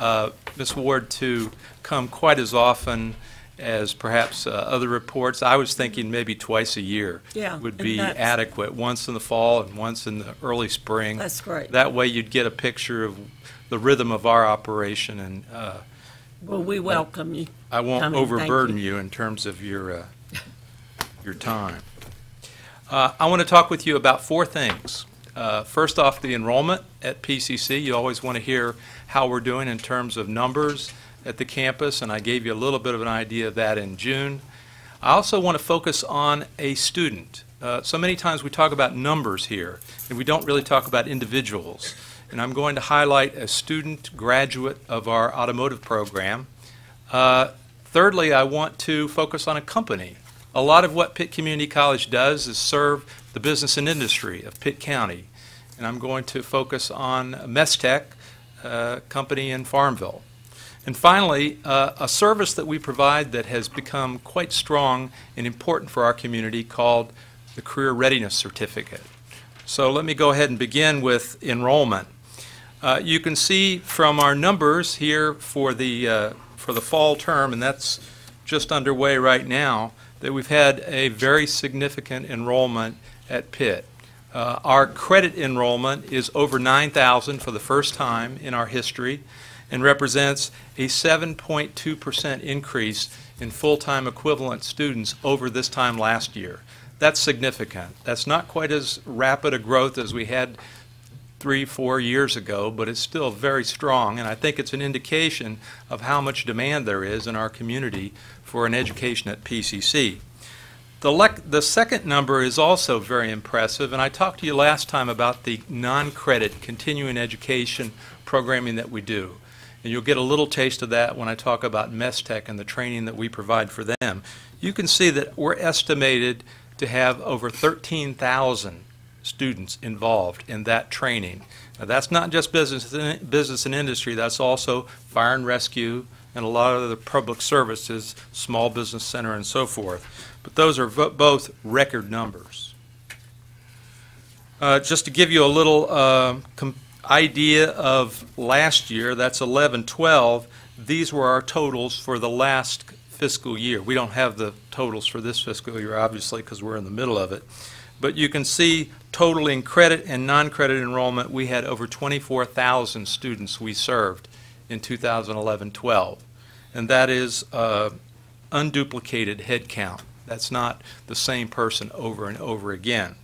Ms. Ward, to come quite as often as perhaps other reports. I was thinking maybe twice a year would be adequate, once in the fall and once in the early spring.
That's great.
That way you'd get a picture of the rhythm of our operation, and
Well, we welcome you.
I won't
coming. Thank
overburden you in terms of your time. I want to talk with you about 4 things. First off, the enrollment at PCC. You always want to hear how we're doing in terms of numbers at the campus, and I gave you a little bit of an idea of that in June. I also want to focus on a student. So many times we talk about numbers here, and we don't really talk about individuals. And I'm going to highlight a student graduate of our automotive program. Thirdly, I want to focus on a company. A lot of what Pitt Community College does is serve the business and industry of Pitt County. And I'm going to focus on Mestech, company in Farmville. And finally, a service that we provide that has become quite strong and important for our community called the Career Readiness Certificate. So let me go ahead and begin with enrollment. You can see from our numbers here for the fall term, and that's just underway right now, that we've had a very significant enrollment at Pitt. Our credit enrollment is over 9,000 for the first time in our history, and represents a 7.2% increase in full-time equivalent students over this time last year. That's significant. That's not quite as rapid a growth as we had 3-4 years ago, but it's still very strong, and I think it's an indication of how much demand there is in our community for an education at PCC. The second number is also very impressive, and I talked to you last time about the non-credit continuing education programming that we do. And you'll get a little taste of that when I talk about MESTEC and the training that we provide for them. You can see that we're estimated to have over 13,000 students involved in that training. Now, that's not just business and industry, that's also fire and rescue and a lot of the public services, small business center and so forth. But those are both record numbers. Just to give you a little idea of last year, that's 11-12, these were our totals for the last fiscal year. We don't have the totals for this fiscal year, obviously, because we're in the middle of it. But you can see totaling credit and non-credit enrollment, we had over 24,000 students we served in 2011-12. And that is unduplicated head count. That's not the same person over and over again.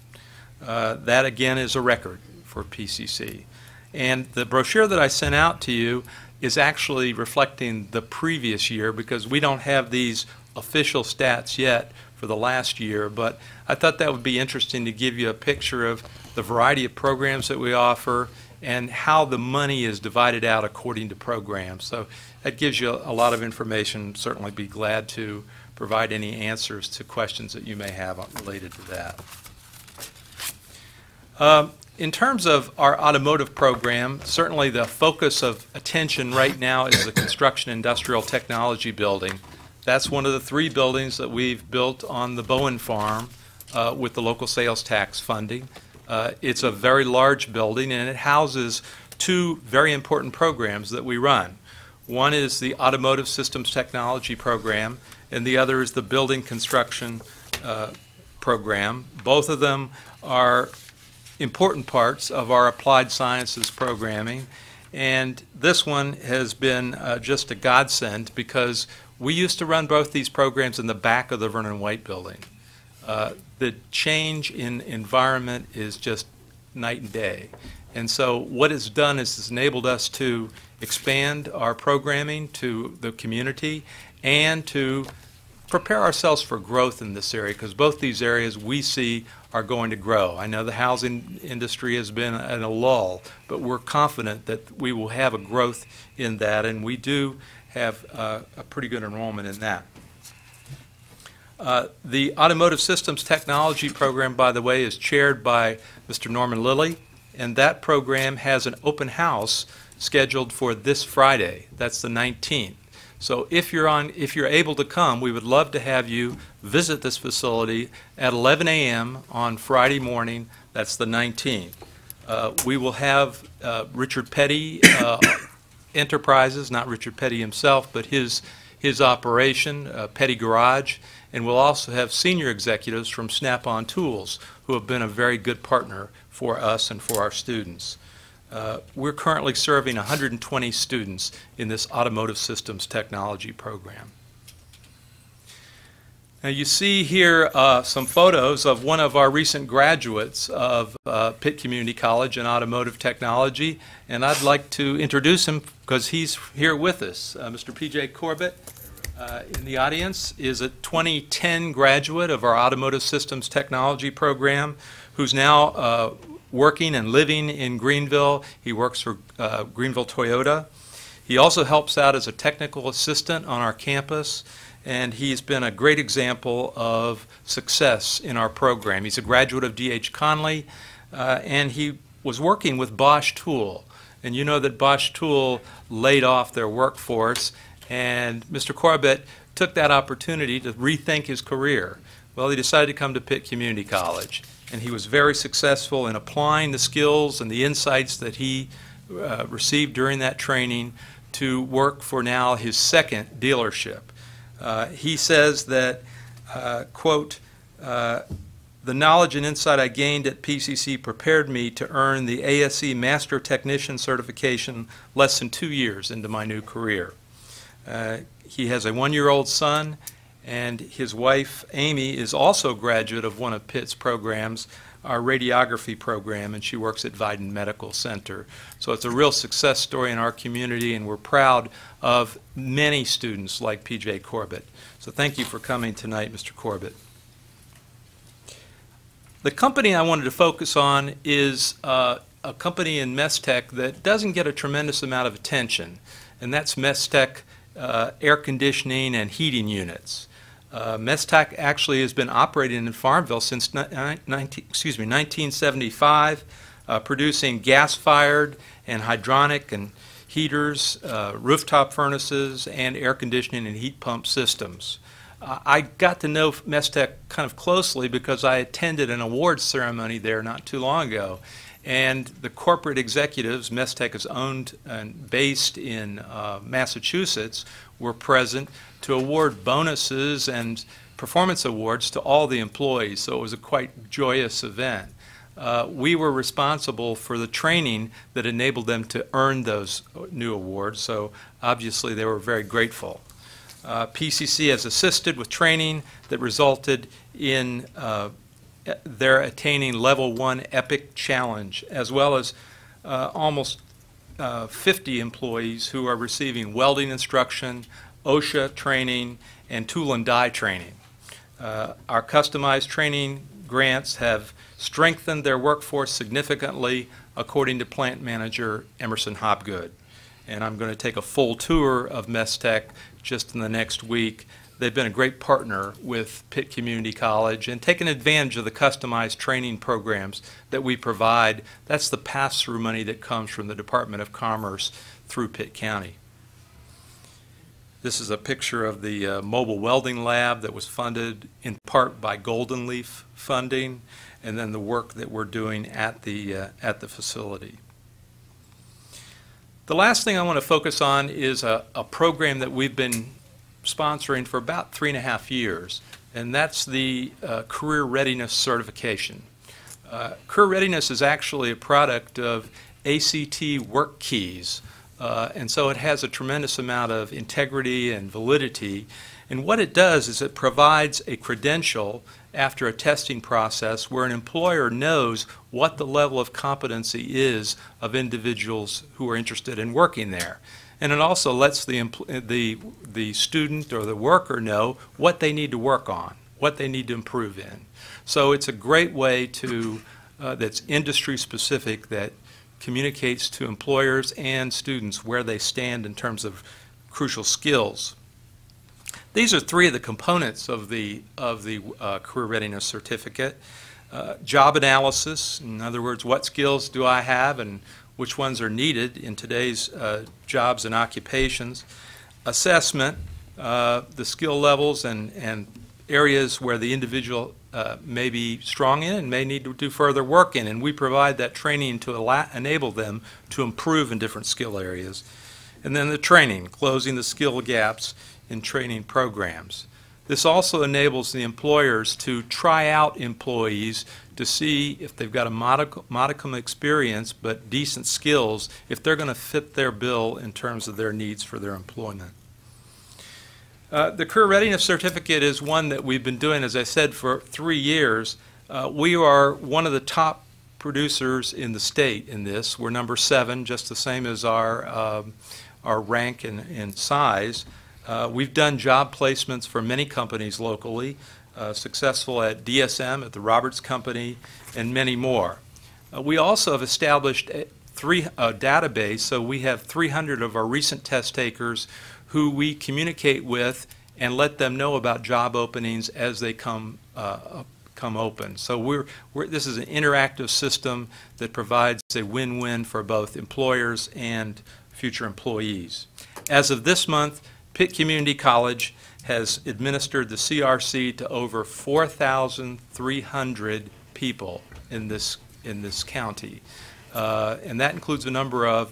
That, again, is a record for PCC. And the brochure that I sent out to you is actually reflecting the previous year because we don't have these official stats yet for the last year, but I thought that would be interesting to give you a picture of the variety of programs that we offer and how the money is divided out according to programs. So that gives you a lot of information. Certainly be glad to provide any answers to questions that you may have related to that. In terms of our automotive program, certainly the focus of attention right now is the Construction Industrial Technology Building. That's one of the 3 buildings that we've built on the Bowen Farm with the local sales tax funding. It's a very large building, and it houses 2 very important programs that we run. One is the Automotive Systems Technology Program, and the other is the Building Construction Program. Both of them are important parts of our applied sciences programming, and this one has been just a godsend because we used to run both these programs in the back of the Vernon White building. The change in environment is just night and day, and so what it's done is it's enabled us to expand our programming to the community and to prepare ourselves for growth in this area, because both these areas we see are going to grow. I know the housing industry has been in a lull, but we're confident that we will have a growth in that, and we do have a pretty good enrollment in that. The Automotive Systems Technology Program, by the way, is chaired by Mr. Norman Lilly, and that program has an open house scheduled for this Friday. That's the 19th. So if you're able to come, we would love to have you visit this facility at 11 a.m. on Friday morning. That's the 19th. We will have Richard Petty Enterprises, not Richard Petty himself, but his operation, Petty Garage, and we'll also have senior executives from Snap-on Tools who have been a very good partner for us and for our students. We're currently serving 120 students in this Automotive Systems Technology program. Now you see here some photos of one of our recent graduates of Pitt Community College in Automotive Technology, and I'd like to introduce him because he's here with us. Mr. P.J. Corbett in the audience is a 2010 graduate of our Automotive Systems Technology program who's now working and living in Greenville. He works for Greenville Toyota. He also helps out as a technical assistant on our campus, and he's been a great example of success in our program. He's a graduate of D.H. Conley, and he was working with Bosch Tool. And you know that Bosch Tool laid off their workforce, and Mr. Corbett took that opportunity to rethink his career. Well, he decided to come to Pitt Community College, and he was very successful in applying the skills and the insights that he received during that training to work for now his second dealership. He says that, quote, The knowledge and insight I gained at PCC prepared me to earn the ASE Master Technician certification less than 2 years into my new career. He has a 1-year-old son, and his wife, Amy, is also a graduate of one of Pitt's programs, our radiography program, and she works at Vidant Medical Center. So it's a real success story in our community, and we're proud of many students like P.J. Corbett. So thank you for coming tonight, Mr. Corbett. The company I wanted to focus on is a company in Mestec that doesn't get a tremendous amount of attention, and that's Mestec air conditioning and heating units. Mestec actually has been operating in Farmville since 1975, producing gas-fired and hydronic and heaters, rooftop furnaces, and air conditioning and heat pump systems. I got to know Mestec kind of closely because I attended an awards ceremony there not too long ago. And the corporate executives, Mestec is owned and based in Massachusetts, were present to award bonuses and performance awards to all the employees. So it was a quite joyous event. We were responsible for the training that enabled them to earn those new awards. So obviously they were very grateful. PCC has assisted with training that resulted in their attaining Level 1 EPIC Challenge, as well as almost 50 employees who are receiving welding instruction, OSHA training, and tool and die training. Our customized training grants have strengthened their workforce significantly, according to plant manager Emerson Hopgood. And I'm going to take a full tour of Mestec just in the next week. They've been a great partner with Pitt Community College and taken advantage of the customized training programs that we provide. That's the pass-through money that comes from the Department of Commerce through Pitt County. This is a picture of the mobile welding lab that was funded in part by Golden Leaf funding, and then the work that we're doing at the facility. The last thing I want to focus on is a program that we've been sponsoring for about 3.5 years, and that's the Career Readiness Certification. Career Readiness is actually a product of ACT Work Keys, and so it has a tremendous amount of integrity and validity. And what it does is it provides a credential after a testing process where an employer knows what the level of competency is of individuals who are interested in working there. And it also lets the student or the worker know what they need to work on, what they need to improve in. So it's a great way to, that's industry specific, that communicates to employers and students where they stand in terms of crucial skills. These are 3 of the components of the Career Readiness Certificate. Job analysis, in other words, what skills do I have and which ones are needed in today's jobs and occupations. Assessment, the skill levels and areas where the individual may be strong in and may need to do further work in, and we provide that training to enable them to improve in different skill areas. And then the training, closing the skill gaps in training programs. This also enables the employers to try out employees to see if they've got a modicum experience but decent skills, if they're going to fit their bill in terms of their needs for their employment. The Career Readiness Certificate is one that we've been doing, as I said, for 3 years. We are one of the top producers in the state in this. We're number 7, just the same as our rank and size. We've done job placements for many companies locally, successful at DSM, at the Roberts Company, and many more. We also have established a database, so we have 300 of our recent test takers who we communicate with and let them know about job openings as they come open. So this is an interactive system that provides a win-win for both employers and future employees. As of this month, Pitt Community College has administered the CRC to over 4,300 people in this county, and that includes a number of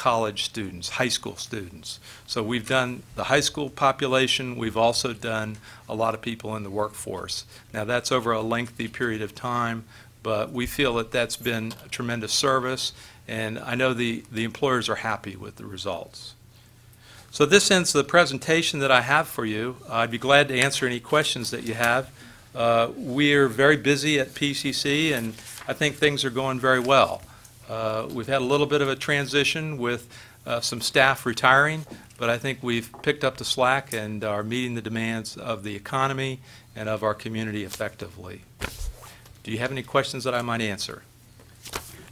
college students, high school students. So we've done the high school population. We've also done a lot of people in the workforce. Now, that's over a lengthy period of time, but we feel that that's been a tremendous service, and I know the employers are happy with the results. So this ends the presentation that I have for you. I'd be glad to answer any questions that you have. We're very busy at PCC, and I think things are going very well. We've had a little bit of a transition with some staff retiring, but I think we've picked up the slack and are meeting the demands of the economy and of our community effectively. Do you have any questions that I might answer?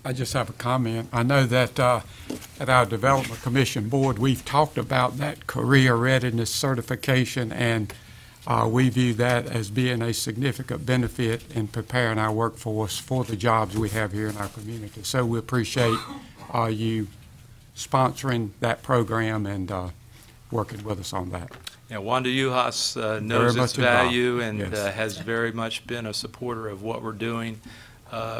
I just have a comment. I know that at our Development Commission Board, we've talked about that career readiness certification, and we view that as being a significant benefit in preparing our workforce for the jobs we have here in our community. So we appreciate you sponsoring that program and working with us on that.
Yeah, Wanda Uhas knows its value and has very much been a supporter of what we're doing.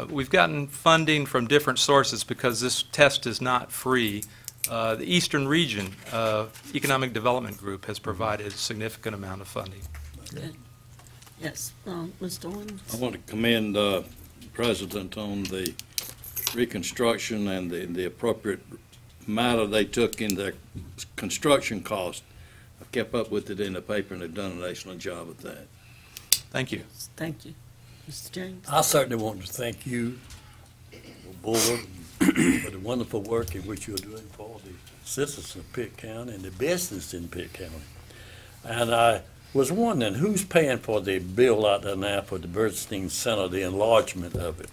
We've gotten funding from different sources because this test is not free. The Eastern Region Economic Development Group has provided a significant amount of funding.
Good. Yes, Mr. Owens?
I want to commend the President on the reconstruction and the appropriate matter they took in their construction cost. I've kept up with it in the paper, and they've done an excellent job at that.
Thank you.
Thank you. Mr. James?
I certainly want to thank you, the board, for the wonderful work in which you're doing for the citizens of Pitt County and the business in Pitt County. And I was wondering, who's paying for the bill out there now for the Bernstein Center, the enlargement of it?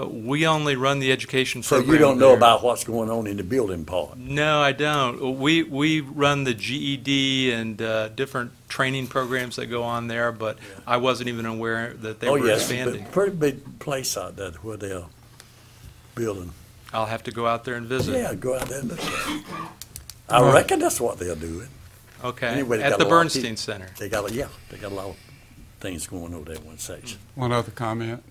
We only run the education
So
program.
you don't know
there.
about what's going on in the building part?
No, I don't. We run the GED and different training programs that go on there, but I wasn't even aware that they were expanding.
But pretty big place out there where they're building.
I'll have to go out there and visit.
Yeah, go out there and look at it. I reckon that's what they're doing.
Okay,
Anyway, they
at
got
the
a lot of
Bernstein
people-
Center.
They got a lot of things going over there in one section.
One other comment.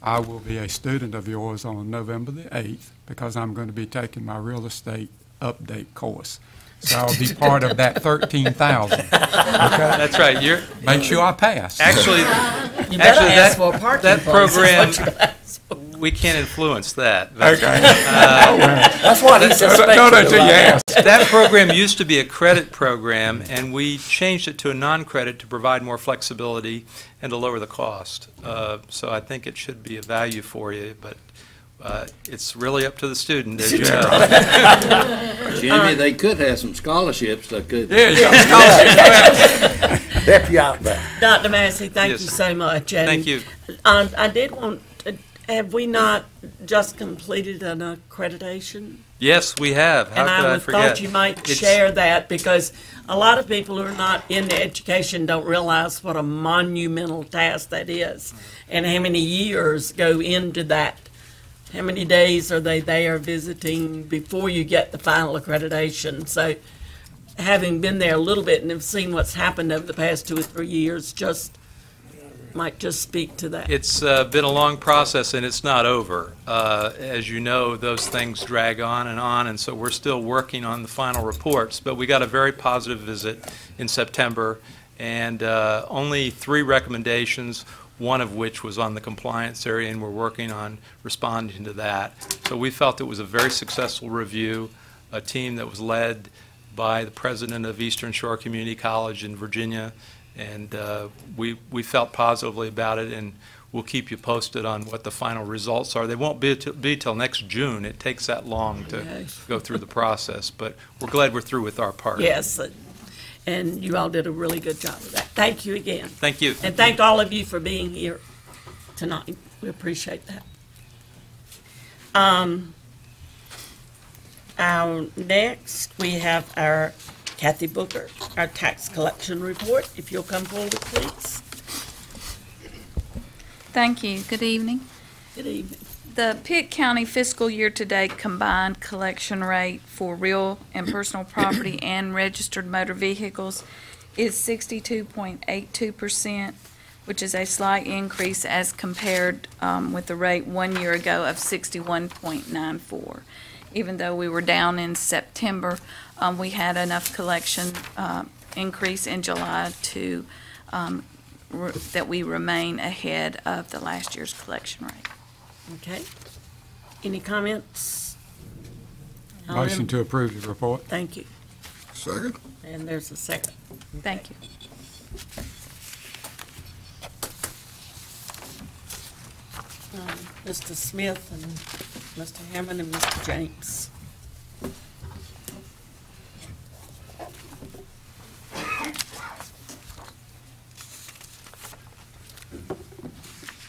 I will be a student of yours on November the 8th because I'm going to be taking my real estate update course. So I'll be part of that 13,000. Okay?
That's right.
Make sure I pass.
You better ask for a parking
that
place, is
program,
what you ask for.
we can't influence that.
Okay.
That's what he suspected.
Don't until you ask.
That program used to be a credit program, and we changed it to a non-credit to provide more flexibility and to lower the cost. So I think it should be a value for you, but it's really up to the student, as you know.
Jimmy, they could have some scholarships that could.
Yeah, you got
Help you out there.
Dr. Massey, thank
Yes.
you so much. And,
Thank you.
I did want to, have we not just completed an accreditation?
Yes, we have. How
And
could
I
I forget?
thought you might
It's-
share that, because a lot of people who are not in education don't realize what a monumental task that is, and how many years go into that. How many days are they there visiting before you get the final accreditation? So having been there a little bit and have seen what's happened over the past 2 or 3 years, might just speak to that.
It's been a long process, and it's not over. As you know, those things drag on, and so we're still working on the final reports. But we got a very positive visit in September, and only 3 recommendations, one of which was on the compliance area, and we're working on responding to that. So we felt it was a very successful review, a team that was led by the president of Eastern Shore Community College in Virginia, and we felt positively about it, and we'll keep you posted on what the final results are. They won't be till next June. It takes that long to go through the process, but we're glad we're through with our part.
Yes, and you all did a really good job of that. Thank you again.
Thank you.
And thank all of you for being here tonight. We appreciate that. Our next, we have our Kathy Booker, our tax collection report. If you'll come forward, please.
Thank you. Good evening.
Good evening.
The Pitt County fiscal year-to-date combined collection rate for real and personal property and registered motor vehicles is 62.82%, which is a slight increase as compared with the rate 1 year ago of 61.94. even though we were down in September, we had enough collection increase in July to, that we remain ahead of the last year's collection rate.
Okay. Any comments?
Motion to approve the report.
Thank you.
Second.
And there's a second.
Thank you.
Mr. Smith and Mr. Hammond and Mr. James.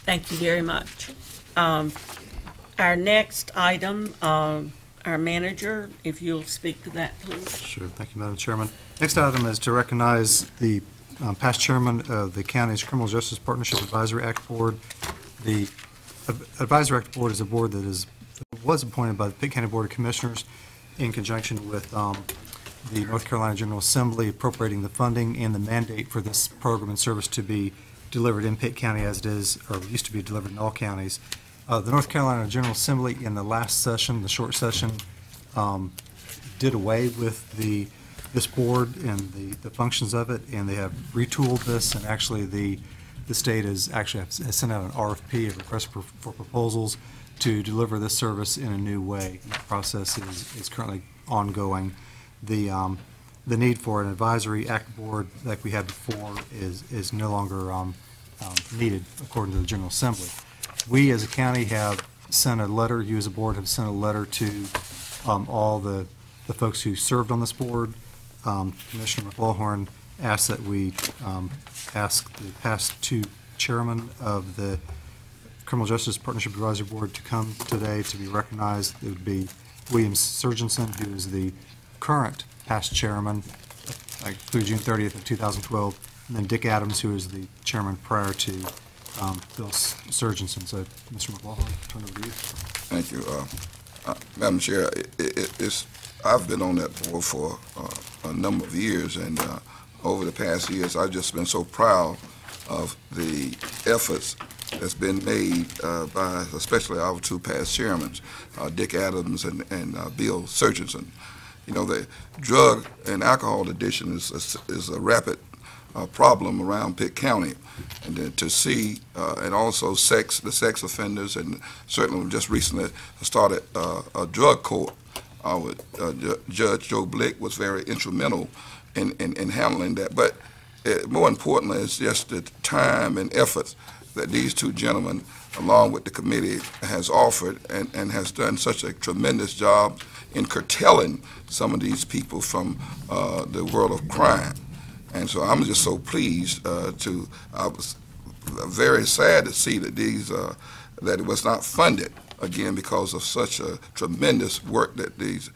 Thank you very much. Our next item, our manager, if you'll speak to that, please.
Sure. Thank you, Madam Chairman. Next item is to recognize the past chairman of the county's Criminal Justice Partnership Advisory Act Board. The Advisory Act Board is a board that was appointed by the Pitt County Board of Commissioners in conjunction with the North Carolina General Assembly appropriating the funding and the mandate for this program and service to be delivered in Pitt County as it is, or used to be delivered in all counties. The North Carolina General Assembly in the last session, the short session, did away with this board and the functions of it, and they have retooled this, and actually the state has sent out an RFP, a request for proposals, to deliver this service in a new way. That process is currently ongoing. The need for an advisory act board like we had before is no longer needed according to the General Assembly. We as a county have sent a letter, you as a board have sent a letter to all the folks who served on this board. Commissioner McLaughlin asked that we ask the past two chairmen of the Criminal Justice Partnership Advisory Board to come today to be recognized. It would be William Surgenson, who is the current past chairman through June 30th of 2012, and then Dick Adams, who is the chairman prior to Bill Surgenson. So, Mr. McLaughlin, turn it over to you.
Thank you. Madam Chair, I've been on that board for a number of years, and over the past years, I've just been so proud of the efforts that's been made by especially our two past chairmen, Dick Adams and Bill Surgenson. You know, the drug and alcohol addiction is a rapid problem around Pitt County, and then to see, and also the sex offenders, and certainly just recently started a drug court. Our Judge Joe Blick was very instrumental in handling that. But more importantly, it's just the time and effort that these two gentlemen, along with the committee, has offered and has done such a tremendous job in curtailing some of these people from the world of crime. And so I'm just so pleased I was very sad to see that that it was not funded again because of such a tremendous work that this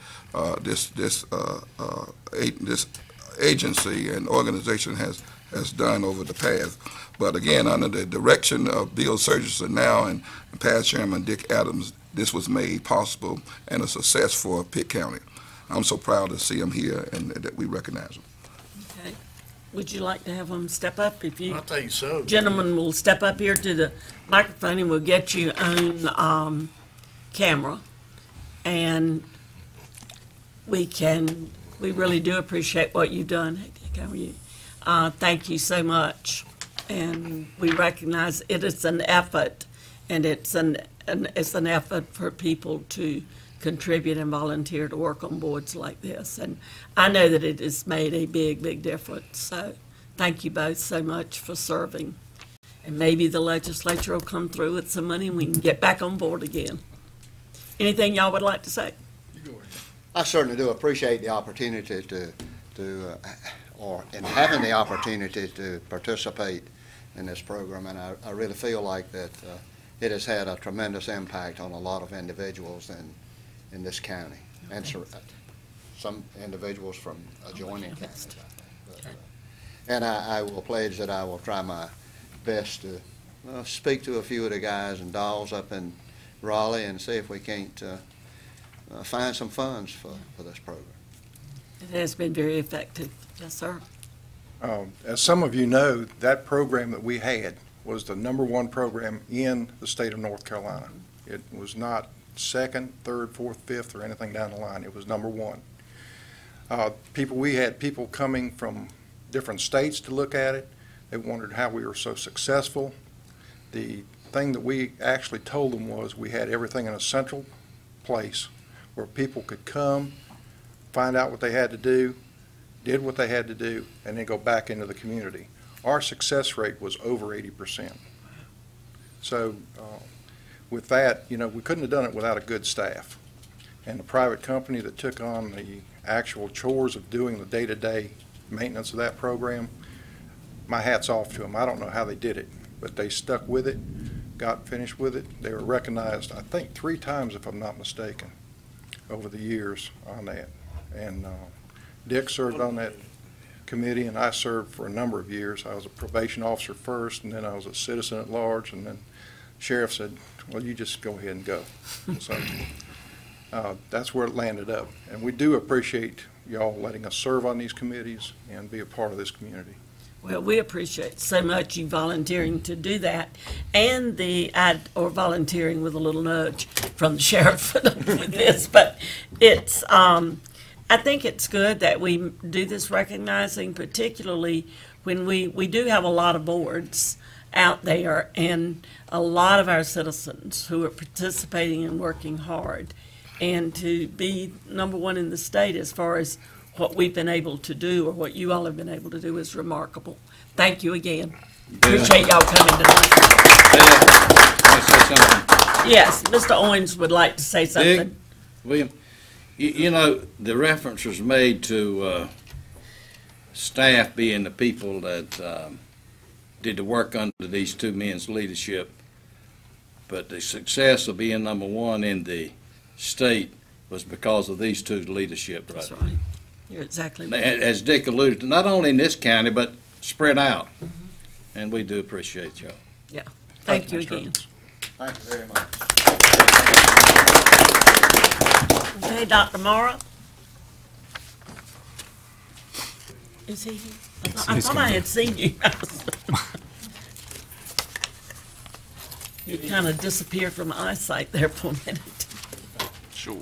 agency and organization has done over the past. But again, under the direction of Bill Surgenson now and past Chairman Dick Adams, this was made possible and a success for Pitt County. I'm so proud to see him here and that we recognize him.
Okay. Would you like to have them step up? If you,
I think so.
Gentlemen will step up here to the microphone and we'll get you on camera. And we really do appreciate what you've done. Hey, Dick, how are you? Thank you so much. And we recognize it is an effort, and it's an effort for people to contribute and volunteer to work on boards like this. And I know that it has made a big, big difference. So thank you both so much for serving. And maybe the legislature will come through with some money and we can get back on board again. Anything y'all would like to say?
I certainly do appreciate the opportunity and having the opportunity to participate in this program, and I really feel like that it has had a tremendous impact on a lot of individuals in this county, and some individuals from adjoining counties. And I will pledge that I will try my best to speak to a few of the guys and dolls up in Raleigh and see if we can't find some funds for this program.
It has been very effective. Yes, sir.
As some of you know, that program that we had was the #1 program in the state of North Carolina. It was not second, third, fourth, fifth, or anything down the line. It was number one. We had people coming from different states to look at it. They wondered how we were so successful. The thing that we actually told them was we had everything in a central place where people could come, find out what they had to do, did what they had to do, and then go back into the community. Our success rate was over 80%. So with that, we couldn't have done it without a good staff. And the private company that took on the actual chores of doing the day-to-day maintenance of that program, my hat's off to them. I don't know how they did it, but they stuck with it, got finished with it. They were recognized, I think, 3 times, if I'm not mistaken, over the years on that. And Dick served on that committee, and I served for a number of years. I was a probation officer first, and then I was a citizen at large, and then sheriff said, well, you just go ahead and go. So that's where it landed up. And we do appreciate y'all letting us serve on these committees and be a part of this community.
Well, we appreciate so much you volunteering to do that, and or volunteering with a little nudge from the sheriff with this. But it's, I think it's good that we do this recognizing, particularly when we do have a lot of boards out there and a lot of our citizens who are participating and working hard, and to be number one in the state as far as what we've been able to do, or what you all have been able to do, is remarkable. Thank you again. Appreciate y'all coming tonight. Yes, Mr. Owens would like to say something.
Dick, William, the reference was made to staff being the people that did the work under these 2 men's leadership, but the success of being number one in the state was because of these 2 leadership.
That's right. You're exactly right.
As Dick alluded to, not only in this county, but spread out. And we do appreciate y'all.
Yeah. Thank you again.
Thank you very much.
Okay, Dr. Morrow? Is he here? I thought I had seen you. You kind of disappeared from eyesight there for a minute.
Sure.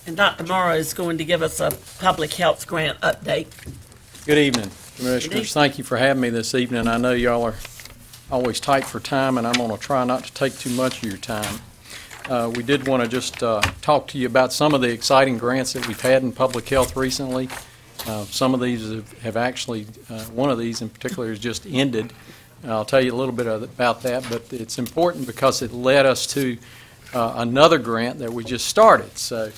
And Dr. Morrow is going to give us a public health grant update.
Good evening, Commissioners. Thank you for having me this evening. I know y'all are always tight for time, and I'm going to try not to take too much of your time. We did want to just talk to you about some of the exciting grants that we've had in public health recently. Some of these have actually, one of these in particular has just ended. I'll tell you a little bit about that, but it's important because it led us to another grant that we just started. So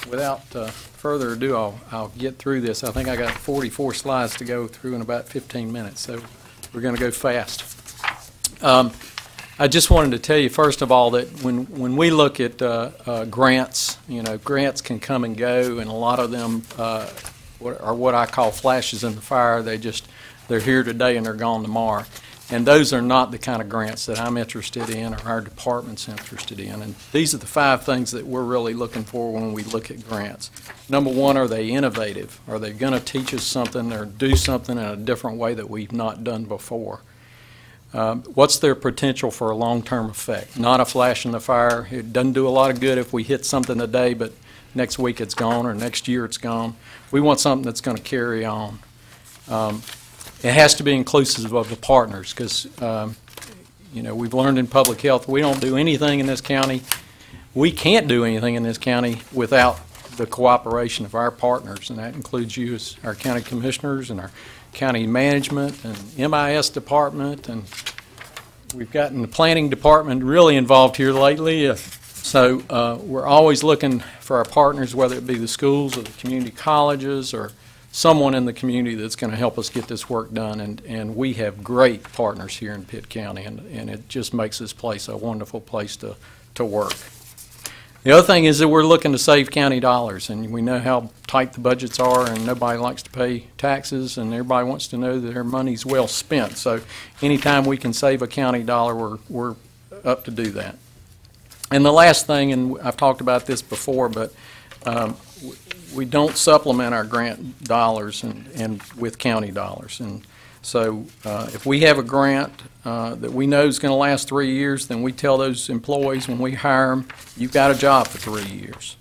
without further ado, I'll get through this. I think I got 44 slides to go through in about 15 minutes, so we're going to go fast. I just wanted to tell you, first of all, that when we look at grants, grants can come and go, and a lot of them are what I call flashes in the fire. They're here today and they're gone tomorrow. And those are not the kind of grants that I'm interested in or our department's interested in. And these are the 5 things that we're really looking for when we look at grants. Number 1, are they innovative? Are they going to teach us something or do something in a different way that we've not done before? What's their potential for a long-term effect? Not a flash in the fire. It doesn't do a lot of good if we hit something today, but next week it's gone or next year it's gone. We want something that's going to carry on. It has to be inclusive of the partners because, we've learned in public health we don't do anything in this county. We can't do anything in this county without the cooperation of our partners, and that includes you as our county commissioners and our county management and MIS department, and we've gotten the planning department really involved here lately. So we're always looking for our partners, whether it be the schools or the community colleges or someone in the community that's going to help us get this work done, and we have great partners here in Pitt County, and it just makes this place a wonderful place to work. The other thing is that we're looking to save county dollars, and we know how tight the budgets are, and nobody likes to pay taxes, and everybody wants to know that their money's well spent. So anytime we can save a county dollar, we're up to do that. And the last thing, and I've talked about this before, but we don't supplement our grant dollars and with county dollars. And so if we have a grant that we know is going to last 3 years, then we tell those employees when we hire them, you've got a job for 3 years.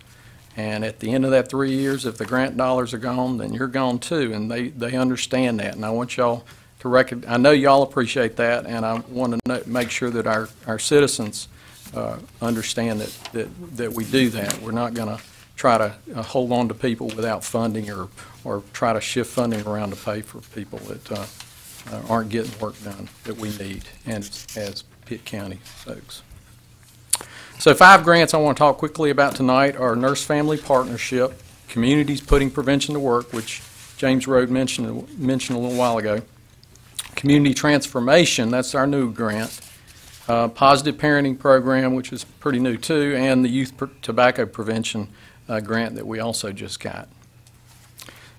And at the end of that 3 years, if the grant dollars are gone, then you're gone too. And they understand that. And I want y'all to recognize, I know y'all appreciate that, and I want to make sure that our citizens understand that we do that. We're not going to try to hold on to people without funding or try to shift funding around to pay for people that aren't getting work done that we need and as Pitt County folks. So 5 grants I want to talk quickly about tonight are Nurse Family Partnership, Communities Putting Prevention to Work, which James Rode mentioned a little while ago, Community Transformation, that's our new grant, Positive Parenting Program, which is pretty new too, and the Youth Tobacco Prevention grant that we also just got.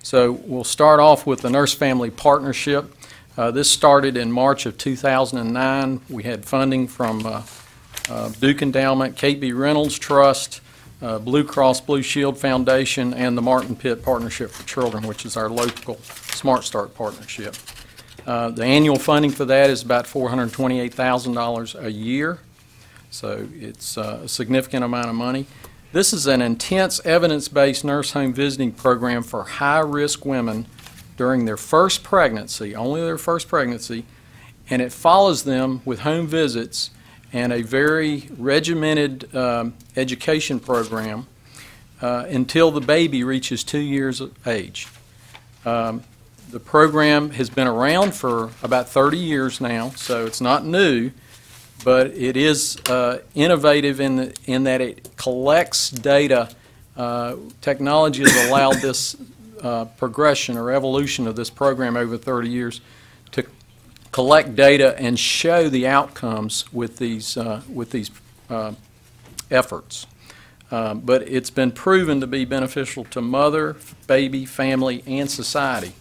So we'll start off with the Nurse Family Partnership. This started in March of 2009. We had funding from Duke Endowment, Kate B. Reynolds Trust, Blue Cross Blue Shield Foundation, and the Martin Pitt Partnership for Children, which is our local Smart Start partnership. The annual funding for that is about $428,000 a year, so it's a significant amount of money. This is an intense evidence-based nurse home visiting program for high-risk women during their first pregnancy, only their first pregnancy, and it follows them with home visits and a very regimented education program until the baby reaches 2 years of age. The program has been around for about 30 years now, so it's not new, but it is innovative in that it collects data. Technology has allowed this progression or evolution of this program over 30 years to collect data and show the outcomes with these efforts. But it's been proven to be beneficial to mother, baby, family, and society.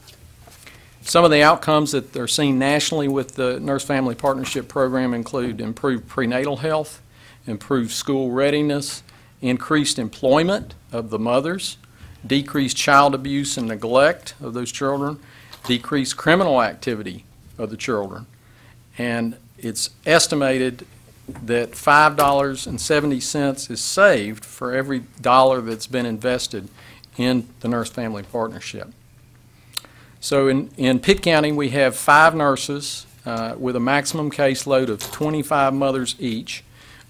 Some of the outcomes that are seen nationally with the Nurse Family Partnership Program include improved prenatal health, improved school readiness, increased employment of the mothers, decreased child abuse and neglect of those children, decreased criminal activity of the children. And it's estimated that $5.70 is saved for every dollar that's been invested in the Nurse Family Partnership. So in Pitt County, we have 5 nurses with a maximum caseload of 25 mothers each.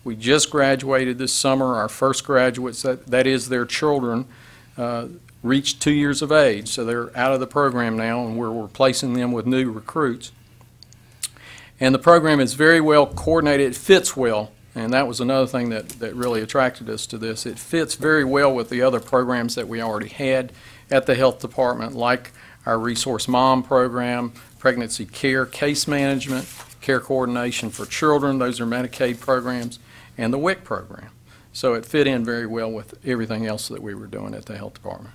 We just graduated this summer. Our first graduates, that is their children, reached 2 years of age. So they're out of the program now, and we're replacing them with new recruits. And the program is very well coordinated. It fits well, and that was another thing that really attracted us to this. It fits very well with the other programs that we already had at the health department, like our Resource Mom program, pregnancy care, case management, care coordination for children, those are Medicaid programs, and the WIC program. So it fit in very well with everything else that we were doing at the health department.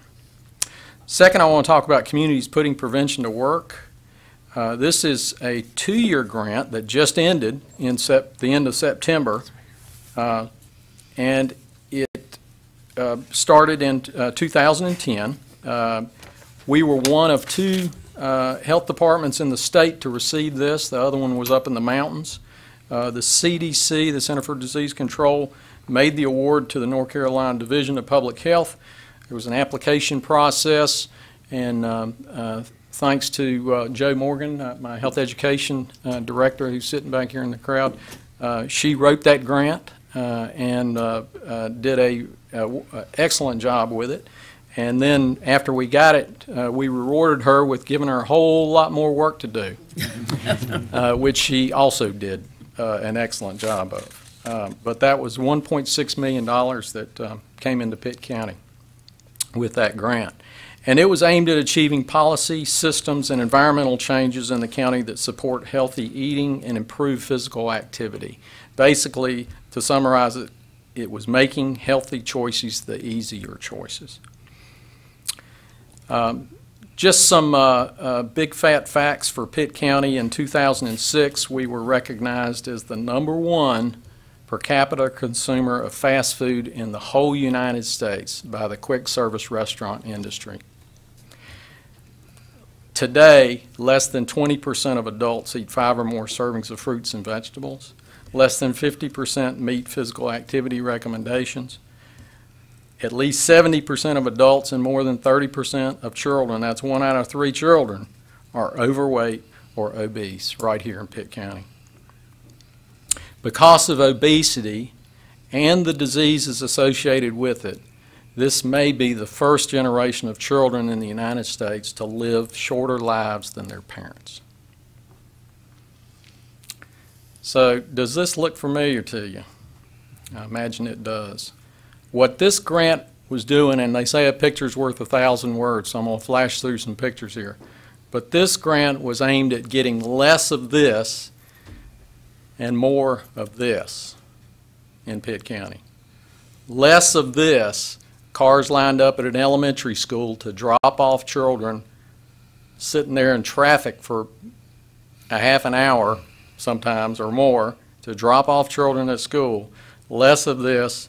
Second, I want to talk about Communities Putting Prevention to Work. This is a 2-year grant that just ended in the end of September, and it started in 2010. We were one of 2 health departments in the state to receive this. The other one was up in the mountains. The CDC, the Center for Disease Control, made the award to the North Carolina Division of Public Health. There was an application process, and thanks to Joe Morgan, my health education director, who's sitting back here in the crowd, she wrote that grant and did an excellent job with it. And then after we got it, we rewarded her with giving her a whole lot more work to do, which she also did an excellent job of. But that was $1.6 million that came into Pitt County with that grant. And it was aimed at achieving policy, systems, and environmental changes in the county that support healthy eating and improve physical activity. Basically, to summarize it, it was making healthy choices the easier choices. Just some big fat facts for Pitt County. In 2006, we were recognized as the #1 per capita consumer of fast food in the whole United States by the quick service restaurant industry. Today, less than 20% of adults eat 5 or more servings of fruits and vegetables. Less than 50% meet physical activity recommendations. At least 70% of adults and more than 30% of children, that's 1 out of 3 children, are overweight or obese right here in Pitt County. Because of obesity and the diseases associated with it, this may be the first generation of children in the United States to live shorter lives than their parents. So, does this look familiar to you? I imagine it does. What this grant was doing, and they say a picture's worth 1,000 words, so I'm going to flash through some pictures here. But this grant was aimed at getting less of this and more of this in Pitt County. Less of this, cars lined up at an elementary school to drop off children sitting there in traffic for a half an hour sometimes or more to drop off children at school. Less of this,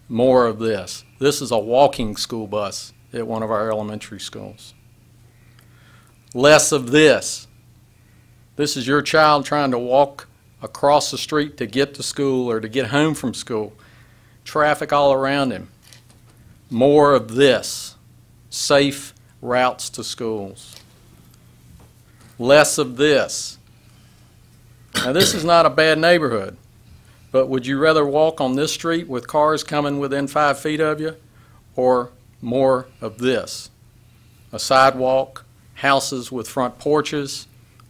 more of this. This is a walking school bus at one of our elementary schools. Less of this. This is your child trying to walk across the street to get to school or to get home from school. Traffic all around him. More of this. Safe routes to schools. Less of this. Now, this is not a bad neighborhood, but would you rather walk on this street with cars coming within 5 feet of you, or more of this? A sidewalk, houses with front porches,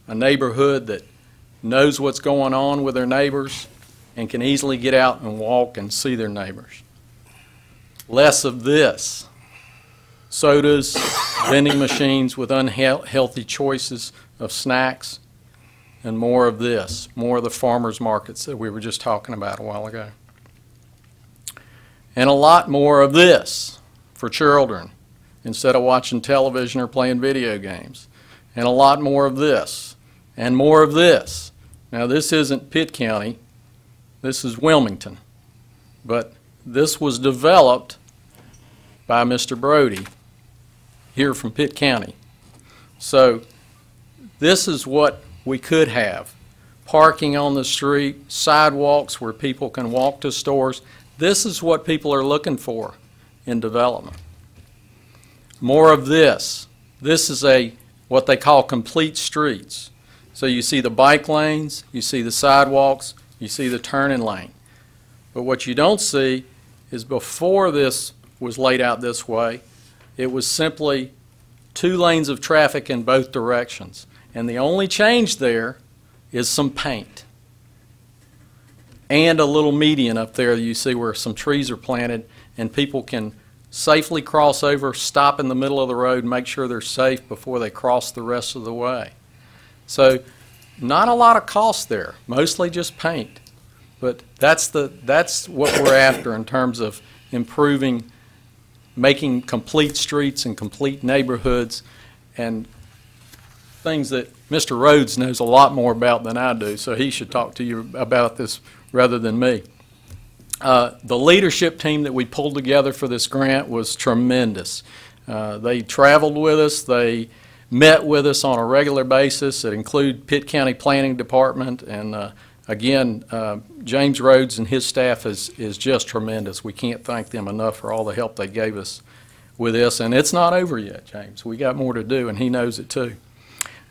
a neighborhood that knows what's going on with their neighbors and can easily get out and walk and see their neighbors. Less of this. Sodas, vending machines with unhealthy choices of snacks, and more of this, more of the farmers markets that we were just talking about a while ago. And a lot more of this for children instead of watching television or playing video games. And a lot more of this, and more of this. Now, this isn't Pitt County, this is Wilmington, but this was developed by Mr. Brody here from Pitt County. So this is what we could have. Parking on the street, sidewalks where people can walk to stores. This is what people are looking for in development. More of this. This is what they call complete streets. So you see the bike lanes, you see the sidewalks, you see the turning lane. But what you don't see is before this was laid out this way, it was simply 2 lanes of traffic in both directions. And the only change there is some paint. And a little median up there you see where some trees are planted and people can safely cross over, stop in the middle of the road, make sure they're safe before they cross the rest of the way. So not a lot of cost there, mostly just paint. But that's what we're after in terms of improving, making complete streets and complete neighborhoods, and things that Mr. Rhodes knows a lot more about than I do, so he should talk to you about this rather than me. The leadership team that we pulled together for this grant was tremendous. They traveled with us, they met with us on a regular basis. It included Pitt County Planning Department, and again, James Rhodes and his staff is just tremendous. We can't thank them enough for all the help they gave us with this, and it's not over yet, James. We got more to do, and he knows it too.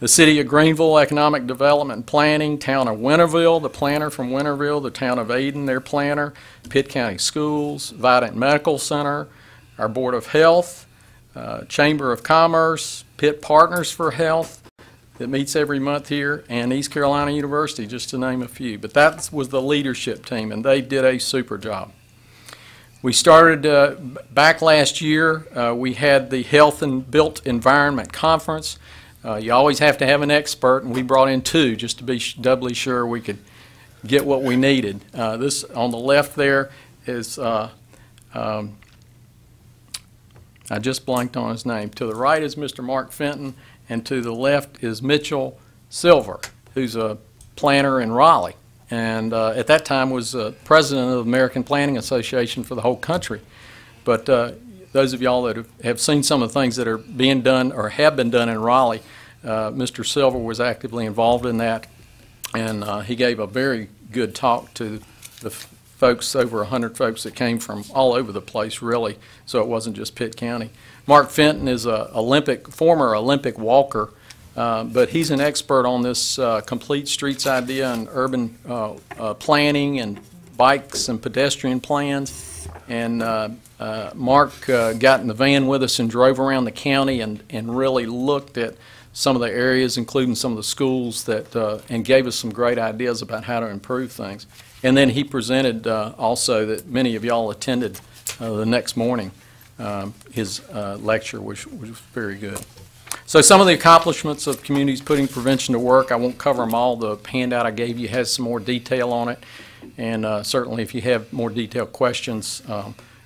The City of Greenville Economic Development and Planning, Town of Winterville, the planner from Winterville, the Town of Ayden, their planner, Pitt County Schools, Vidant Medical Center, our Board of Health, Chamber of Commerce, Pitt Partners for Health that meets every month here, and East Carolina University, just to name a few. But that was the leadership team, and they did a super job. We started back last year. We had the Health and Built Environment Conference. You always have to have an expert, and we brought in 2 just to be doubly sure we could get what we needed. This on the left there is, I just blanked on his name. To the right is Mr. Mark Fenton, and to the left is Mitchell Silver, who's a planner in Raleigh. and at that time was president of the American Planning Association for the whole country. But those of y'all that have seen some of the things that are being done or have been done in Raleigh, Mr. Silver was actively involved in that, and he gave a very good talk to the folks, over 100 folks that came from all over the place, really, so it wasn't just Pitt County. Mark Fenton is a former Olympic walker, but he's an expert on this complete streets idea and urban planning and bikes and pedestrian plans. And Mark got in the van with us and drove around the county and really looked at some of the areas, including some of the schools, that and gave us some great ideas about how to improve things. And then he presented also, that many of y'all attended the next morning, his lecture, which was very good. So some of the accomplishments of communities putting prevention to work, I won't cover them all. The handout I gave you has some more detail on it. And certainly if you have more detailed questions,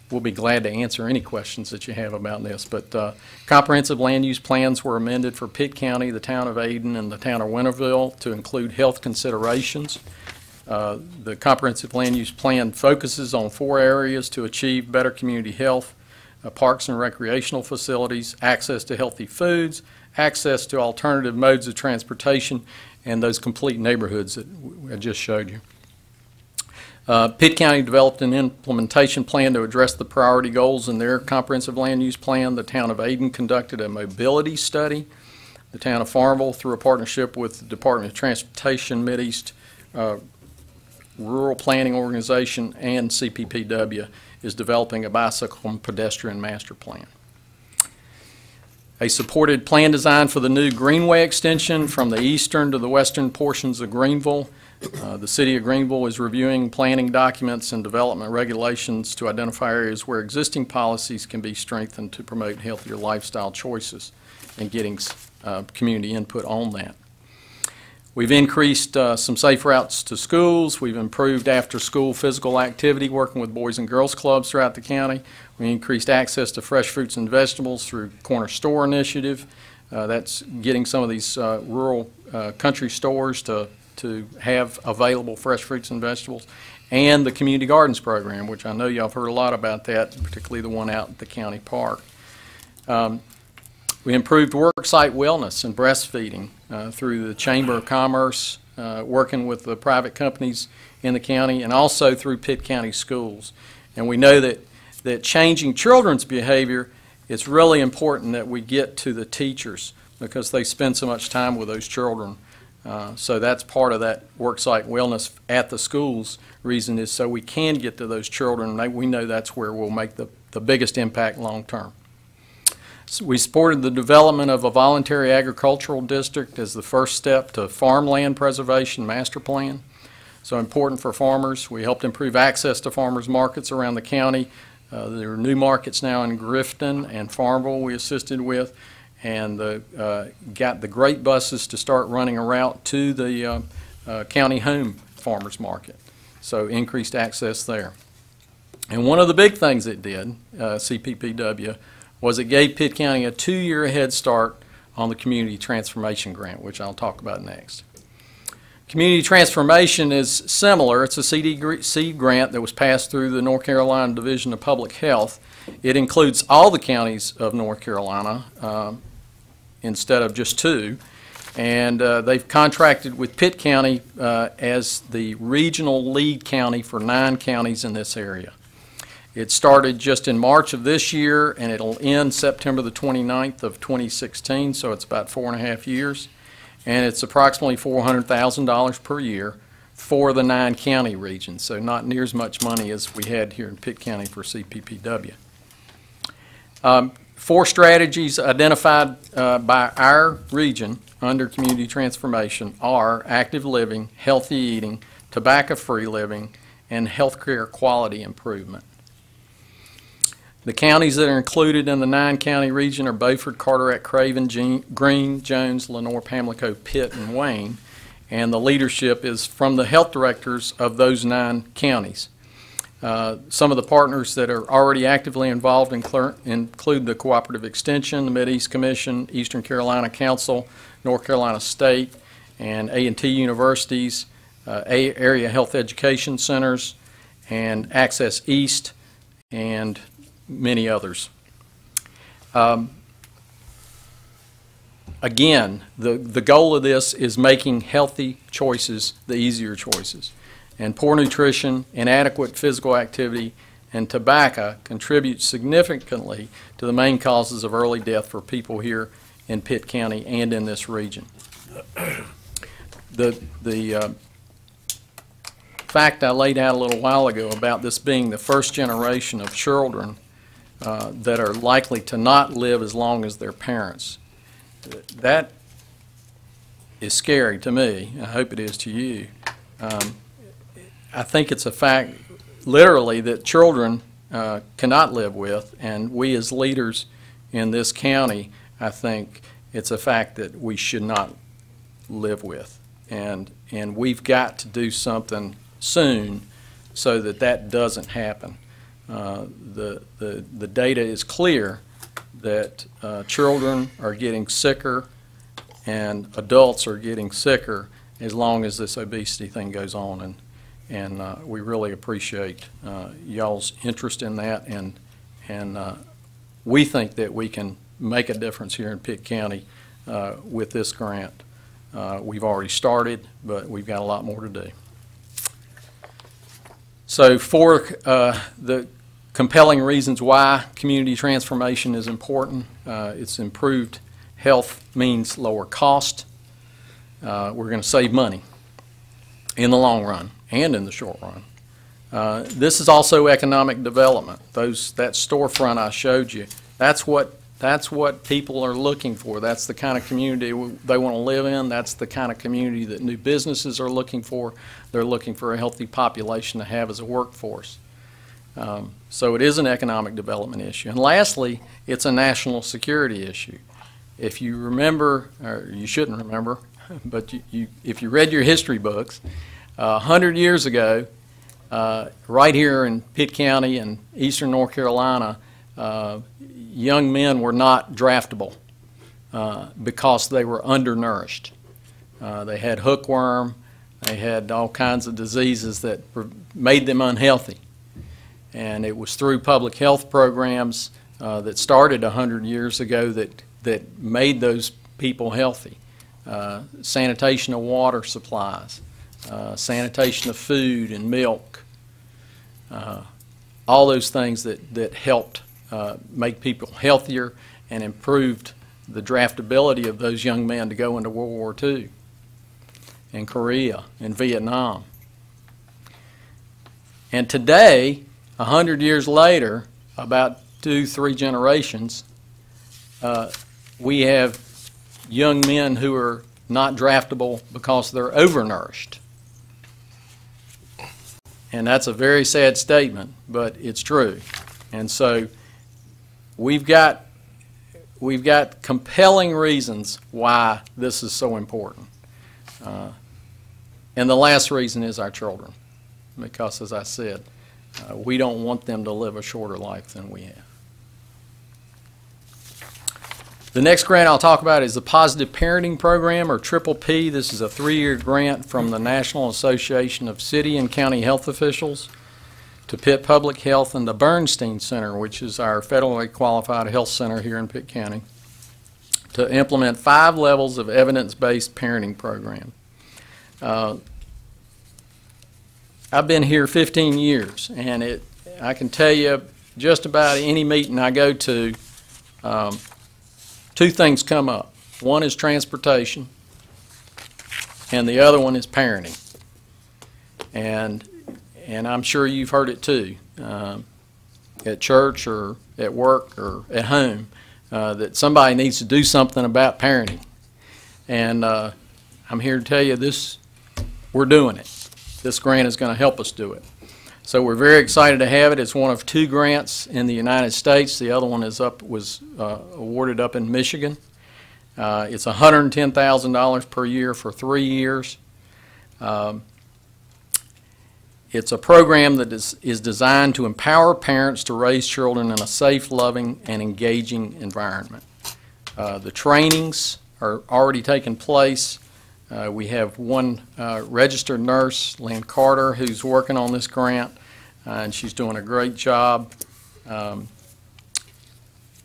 we'll be glad to answer any questions that you have about this. But comprehensive land use plans were amended for Pitt County, the town of Ayden, and the town of Winterville to include health considerations. The comprehensive land use plan focuses on 4 areas to achieve better community health: parks and recreational facilities, access to healthy foods, access to alternative modes of transportation, and those complete neighborhoods that I just showed you. Pitt County developed an implementation plan to address the priority goals in their comprehensive land use plan. The town of Ayden conducted a mobility study. The town of Farmville, through a partnership with the Department of Transportation, Mideast Rural Planning Organization, and CPPW, is developing a bicycle and pedestrian master plan. A supported plan design for the new Greenway extension from the eastern to the western portions of Greenville. The City of Greenville is reviewing planning documents and development regulations to identify areas where existing policies can be strengthened to promote healthier lifestyle choices, and getting community input on that. We've increased some safe routes to schools. We've improved after-school physical activity, working with Boys and Girls Clubs throughout the county. We increased access to fresh fruits and vegetables through Corner Store Initiative. That's getting some of these rural country stores to have available fresh fruits and vegetables. And the Community Gardens Program, which I know y'all have heard a lot about that, particularly the one out at the county park. We improved worksite wellness and breastfeeding through the Chamber of Commerce, working with the private companies in the county, and also through Pitt County schools. And we know that changing children's behavior, it's really important that we get to the teachers, because they spend so much time with those children. So that's part of that worksite wellness at the schools reason, is so we can get to those children. We know that's where we'll make the biggest impact long term. So we supported the development of a voluntary agricultural district as the first step to farmland preservation master plan. So important for farmers. We helped improve access to farmers markets around the county. There are new markets now in Grifton and Farmville we assisted with, and got the great buses to start running a route to the county home farmers market. So increased access there. And one of the big things it did, CPPW, was it gave Pitt County a 2-year head start on the Community Transformation Grant, which I'll talk about next. Community Transformation is similar. It's a CDC grant that was passed through the North Carolina Division of Public Health. It includes all the counties of North Carolina instead of just 2. And they've contracted with Pitt County as the regional lead county for 9 counties in this area. It started just in March of this year, and it'll end September the 29th of 2016, so it's about 4.5 years. And it's approximately $400,000 per year for the 9 county regions, so not near as much money as we had here in Pitt County for CPPW. 4 strategies identified by our region under community transformation are active living, healthy eating, tobacco-free living, and healthcare quality improvement. The counties that are included in the 9-county region are Beaufort, Carteret, Craven, Greene, Jones, Lenoir, Pamlico, Pitt, and Wayne. And the leadership is from the health directors of those 9 counties. Some of the partners that are already actively involved include the Cooperative Extension, the Mideast Commission, Eastern Carolina Council, North Carolina State, and A&T universities, area health education centers, and Access East, and many others. Again, the goal of this is making healthy choices the easier choices. And poor nutrition, inadequate physical activity, and tobacco contribute significantly to the main causes of early death for people here in Pitt County and in this region. The fact I laid out a little while ago about this being the first generation of children that are likely to not live as long as their parents, that is scary to me. I hope it is to you. I think it's a fact, literally, that children cannot live with, and we as leaders in this county, I think it's a fact that we should not live with. And we've got to do something soon so that that doesn't happen. The data is clear that children are getting sicker and adults are getting sicker as long as this obesity thing goes on. And we really appreciate y'all's interest in that, and we think that we can make a difference here in Pitt County with this grant. We've already started, but we've got a lot more to do. So for the compelling reasons why community transformation is important, it's improved health means lower cost. We're going to save money in the long run and in the short run. This is also economic development. That storefront I showed you, that's what people are looking for. That's the kind of community they want to live in. That's the kind of community that new businesses are looking for. They're looking for a healthy population to have as a workforce. So it is an economic development issue. And lastly, it's a national security issue. If you remember, or you shouldn't remember, but if you read your history books, 100 years ago, right here in Pitt County and eastern North Carolina, young men were not draftable because they were undernourished. They had hookworm, they had all kinds of diseases that made them unhealthy. And it was through public health programs that started 100 years ago that made those people healthy. Sanitation of water supplies, sanitation of food and milk, all those things that helped make people healthier and improved the draftability of those young men to go into World War II, and Korea, and Vietnam. And today, 100 years later, about 2-3 generations, we have young men who are not draftable because they're overnourished. And that's a very sad statement, but it's true. And so we've got compelling reasons why this is so important. And the last reason is our children, because as I said, we don't want them to live a shorter life than we have. The next grant I'll talk about is the Positive Parenting Program, or Triple P. This is a 3-year grant from the National Association of City and County Health Officials to Pitt Public Health and the Bernstein Center, which is our federally qualified health center here in Pitt County, to implement 5 levels of evidence-based parenting program. I've been here 15 years, and I can tell you just about any meeting I go to, 2 things come up. One is transportation, and the other one is parenting. And I'm sure you've heard it too, at church or at work or at home, that somebody needs to do something about parenting. And I'm here to tell you we're doing it. This grant is going to help us do it. So we're very excited to have it. It's one of 2 grants in the United States. The other one was awarded up in Michigan. It's $110,000 per year for 3 years. It's a program that is designed to empower parents to raise children in a safe, loving, and engaging environment. The trainings are already taking place. We have one registered nurse, Lynn Carter, who's working on this grant, and she's doing a great job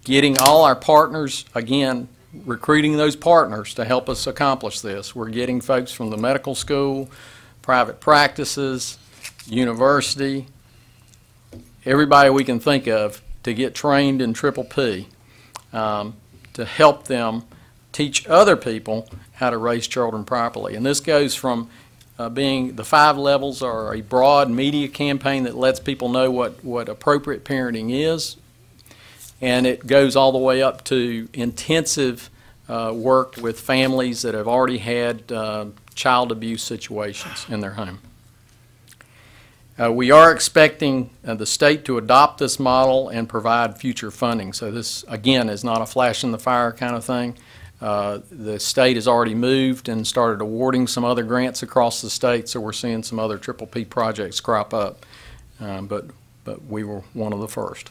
getting all our partners, again, recruiting those partners to help us accomplish this. We're getting folks from the medical school, private practices, university, everybody we can think of to get trained in Triple P, to help them teach other people how to raise children properly. And this goes from being the 5 levels are a broad media campaign that lets people know what appropriate parenting is, and it goes all the way up to intensive work with families that have already had child abuse situations in their home. We are expecting the state to adopt this model and provide future funding. So this, again, is not a flash in the fire kind of thing. The state has already moved and started awarding some other grants across the state, so we're seeing some other Triple P projects crop up. But we were one of the first.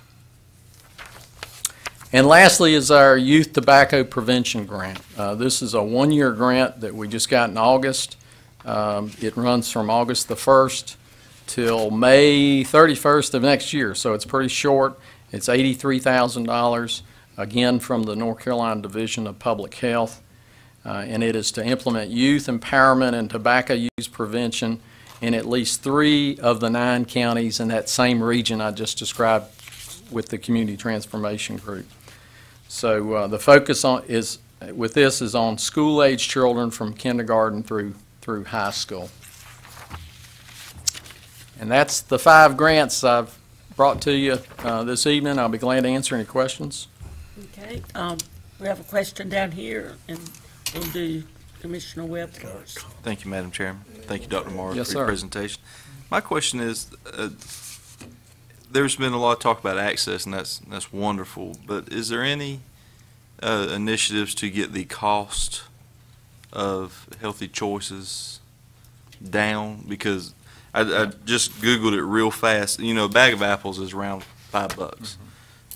And lastly is our Youth Tobacco Prevention Grant. This is a 1-year grant that we just got in August. It runs from August the 1st till May 31st of next year, so it's pretty short. It's $83,000, again from the North Carolina Division of Public Health, and it is to implement youth empowerment and tobacco use prevention in at least 3 of the 9 counties in that same region I just described with the Community Transformation Group. So the focus with this is on school-age children from kindergarten through high school. And that's the 5 grants I've brought to you this evening. I'll be glad to answer any questions.
Okay, we have a question down here, and we'll do Commissioner Webb first.
Thank you, Madam Chairman. Thank you, Dr. Morris,
Yes,
for your
sir.
presentation. My question is, there's been a lot of talk about access, and that's wonderful, but is there any initiatives to get the cost of healthy choices down? Because I just Googled it real fast. You know, a bag of apples is around $5.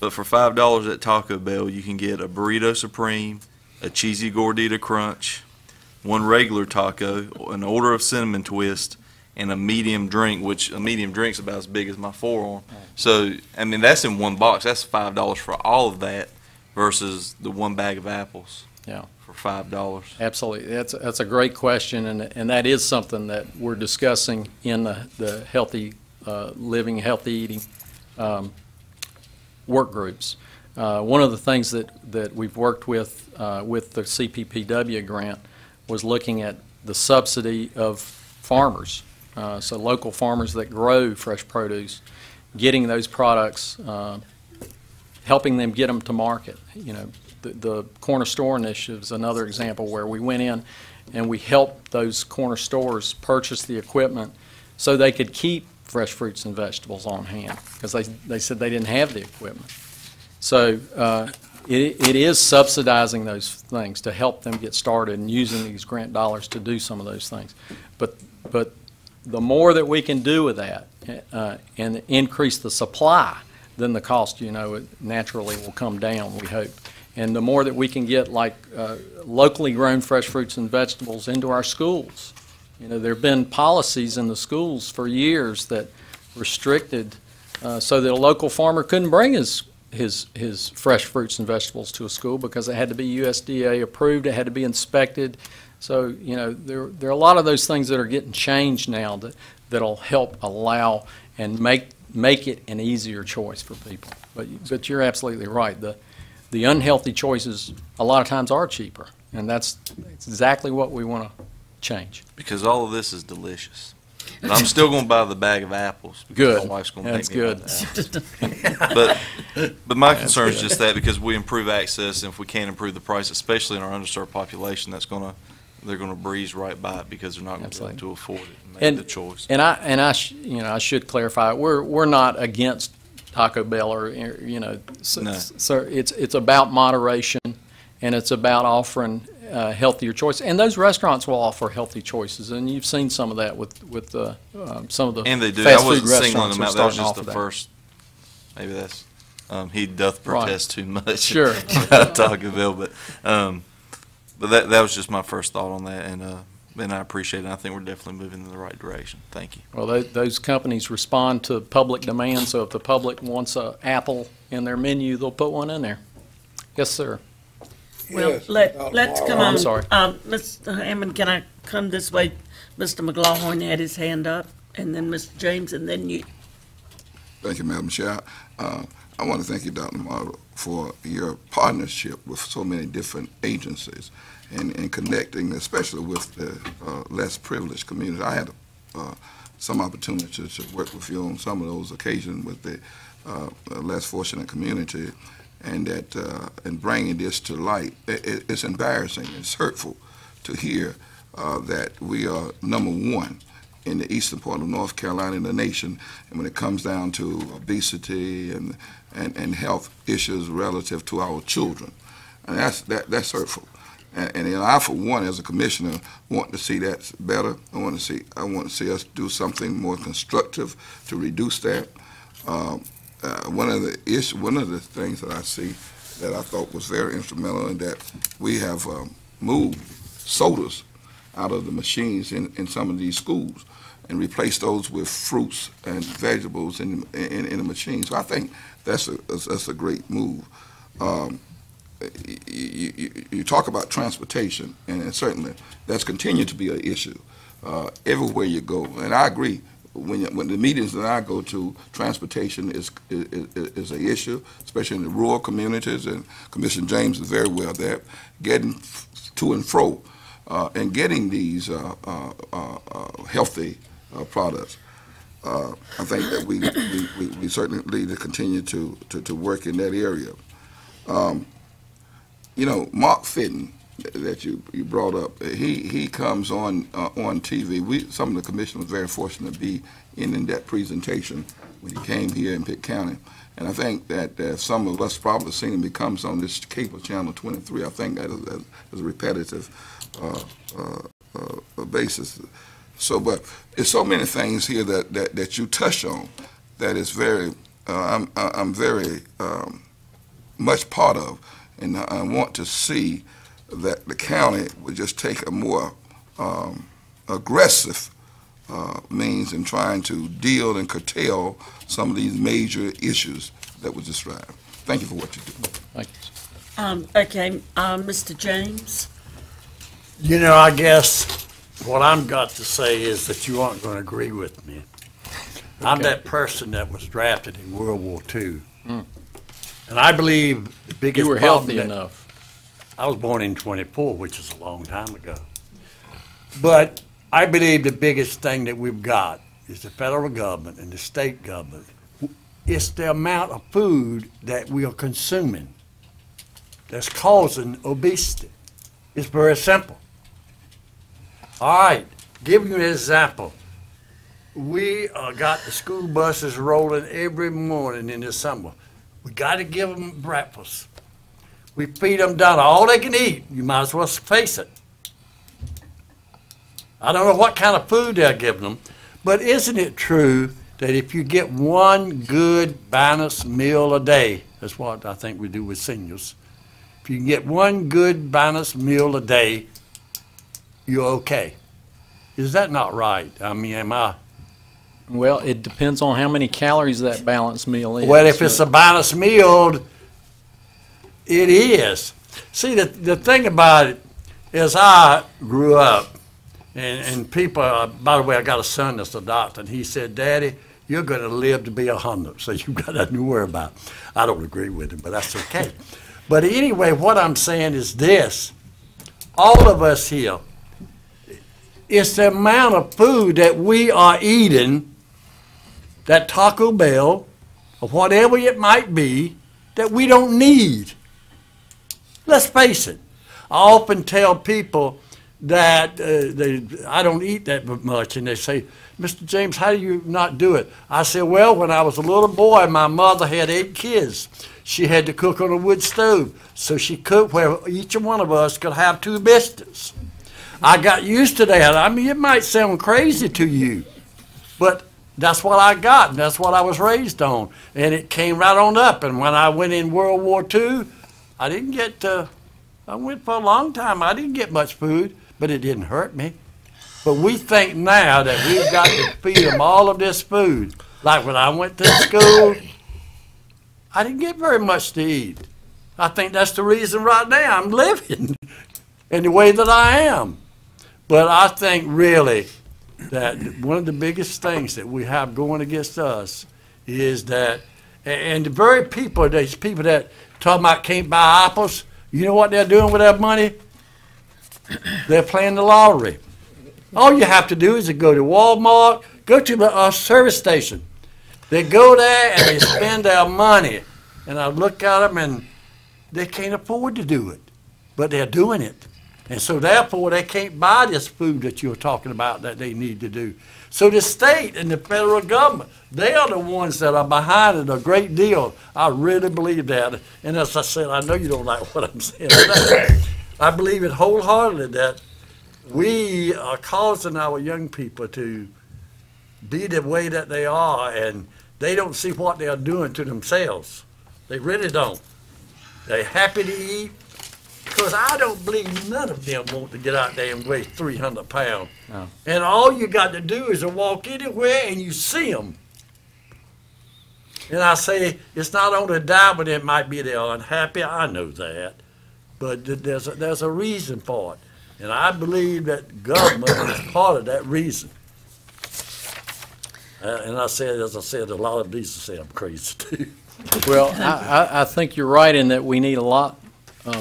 But for $5 at Taco Bell, you can get a Burrito Supreme, a Cheesy Gordita Crunch, 1 regular taco, an order of cinnamon twist, and a medium drink, which a medium drink's about as big as my forearm. So, I mean, that's in 1 box. That's $5 for all of that versus the 1 bag of apples.
Yeah.
For $5.
Absolutely. That's a great question, and that is something that we're discussing in the healthy living, healthy eating work groups. One of the things that we've worked with the CPPW grant was looking at the subsidy of farmers, so local farmers that grow fresh produce, getting those products, helping them get them to market. You know, the corner store initiative is another example where we went in and we helped those corner stores purchase the equipment so they could keep fresh fruits and vegetables on hand, because they said they didn't have the equipment. So it is subsidizing those things to help them get started and using these grant dollars to do some of those things. But the more that we can do with that and increase the supply, then the cost, you know, it naturally will come down, we hope. And the more that we can get like locally grown fresh fruits and vegetables into our schools. You know, there have been policies in the schools for years that restricted so that a local farmer couldn't bring his fresh fruits and vegetables to a school because it had to be USDA approved, it had to be inspected. So, you know, there are a lot of those things that are getting changed now that'll help allow and make it an easier choice for people. But you're absolutely right. The unhealthy choices a lot of times are cheaper, and that's exactly what we want to change.
Because all of this is delicious. And I'm still going to buy the bag of apples.
Good.
My wife's going to
That's
make me
good.
buy the apples. But my concern is just that because we improve access, and if we can't improve the price, especially in our underserved population, they're going to breeze right by it because they're not going to be able to afford it and make the choice.
And I should clarify, we're not against Taco Bell or, you know, so it's about moderation, and it's about offering healthier choice. And those restaurants will offer healthy choices, and you've seen some of that with some of the
and they do.
fast
I wasn't
food
singling
restaurants
them
are
out. That was
starting
just
off
the
with
first. Maybe that's he doth protest too much.
Sure.
About Taco Bell, but that was just my first thought on that. And and I appreciate it. I think we're definitely moving in the right direction. Thank you.
Well, those companies respond to public demand, so if the public wants a apple in their menu, they'll put one in there. Yes, sir.
Well,
Yes,
let's come
Oh,
on.
I'm sorry.
Mr. Hammond, can I come this way? Mr. McLaughlin had his hand up, and then Mr. James, and then you.
Thank you, Madam Chair. I want to thank you, Dr. Marlowe, for your partnership with so many different agencies and connecting, especially with the less privileged community. I had some opportunity to work with you on some of those occasions with the less fortunate community, and that and bringing this to light. It's embarrassing. It's hurtful to hear that we are #1 in the eastern part of North Carolina in the nation, and when it comes down to obesity and health issues relative to our children, and that's hurtful. And I, for one, as a commissioner, want to see that better. I want to see us do something more constructive to reduce that. One of the things that I see that I thought was very instrumental in that we have moved sodas out of the machines in some of these schools and replaced those with fruits and vegetables in the machine. So I think that's a great move. You talk about transportation, and certainly that's continued to be an issue everywhere you go. And I agree. When the meetings that I go to, transportation is an issue, especially in the rural communities, and Commissioner James is very well there, getting to and fro and getting these healthy products. I think that we certainly need to continue to work in that area. You know, Mark Fitton that you brought up, he comes on TV. Some of the commissioners were very fortunate to be in that presentation when he came here in Pitt County. And I think that some of us probably seen him. He comes on this cable channel 23. I think that is a repetitive basis. So, but there's so many things here that you touch on that is very, I'm very much part of. And I want to see that the county would just take a more aggressive means in trying to deal and curtail some of these major issues that were described. Thank you for what you do.
Thank you.
Okay, Mr. James.
You know, I guess what I'm got to say is that you aren't going to agree with me. I'm that person that was drafted in World War II. Mm. And I believe the biggest
You were
problem
healthy enough.
I was born in 24, which is a long time ago. But I believe the biggest thing that we've got is the federal government and the state government. It's the amount of food that we are consuming that's causing obesity. It's very simple. All right, give you an example. We got the school buses rolling every morning in the summer. We got to give them breakfast. We feed them down all they can eat. You might as well face it. I don't know what kind of food they're giving them, but isn't it true that if you get one good balanced meal a day, that's what I think we do with seniors. If you can get one good balanced meal a day, you're okay. Is that not right? I mean, am I?
Well, it depends on how many calories that balanced meal is.
Well, if it's a balanced meal, it is. See, the thing about it is I grew up, and people, by the way, I got a son that's a doctor, and he said, Daddy, you're going to live to be 100, so you've got nothing to worry about. I don't agree with him, but that's okay. But anyway, what I'm saying is this. All of us here, it's the amount of food that we are eating, that Taco Bell, or whatever it might be, that we don't need. Let's face it. I often tell people that I don't eat that much, and they say, Mr. James, how do you not do it? I say, well, when I was a little boy, my mother had 8 kids. She had to cook on a wood stove, so she cooked where each one of us could have 2 biscuits. I got used to that. I mean, it might sound crazy to you, but that's what I got, and that's what I was raised on, and it came right on up. And when I went in World War II, I didn't get, I went for a long time. I didn't get much food, but it didn't hurt me. But we think now that we've got to feed them all of this food. Like when I went to school, I didn't get very much to eat. I think that's the reason right now I'm living in the way that I am. But I think really that one of the biggest things that we have going against us is that, and the very people, these people that talk about can't buy apples, you know what they're doing with that money? They're playing the lottery. All you have to do is to go to Walmart, go to the service station. They go there and they spend their money. And I look at them and they can't afford to do it, but they're doing it. And so therefore they can't buy this food that you're talking about that they need to do. So the state and the federal government, they are the ones that are behind it a great deal. I really believe that. And as I said, I know you don't like what I'm saying. I believe it wholeheartedly that we are causing our young people to be the way that they are, and they don't see what they are doing to themselves. They really don't. They're happy to eat, because I don't believe none of them want to get out there and weigh 300 pounds.
No.
And all you got to do is to walk anywhere and you see them. And I say, it's not only that, but it might be they're unhappy. I know that. But there's a reason for it. And I believe that government is part of that reason. And I said, as I said, a lot of these say I'm crazy too.
Well, I think you're right in that we need a lot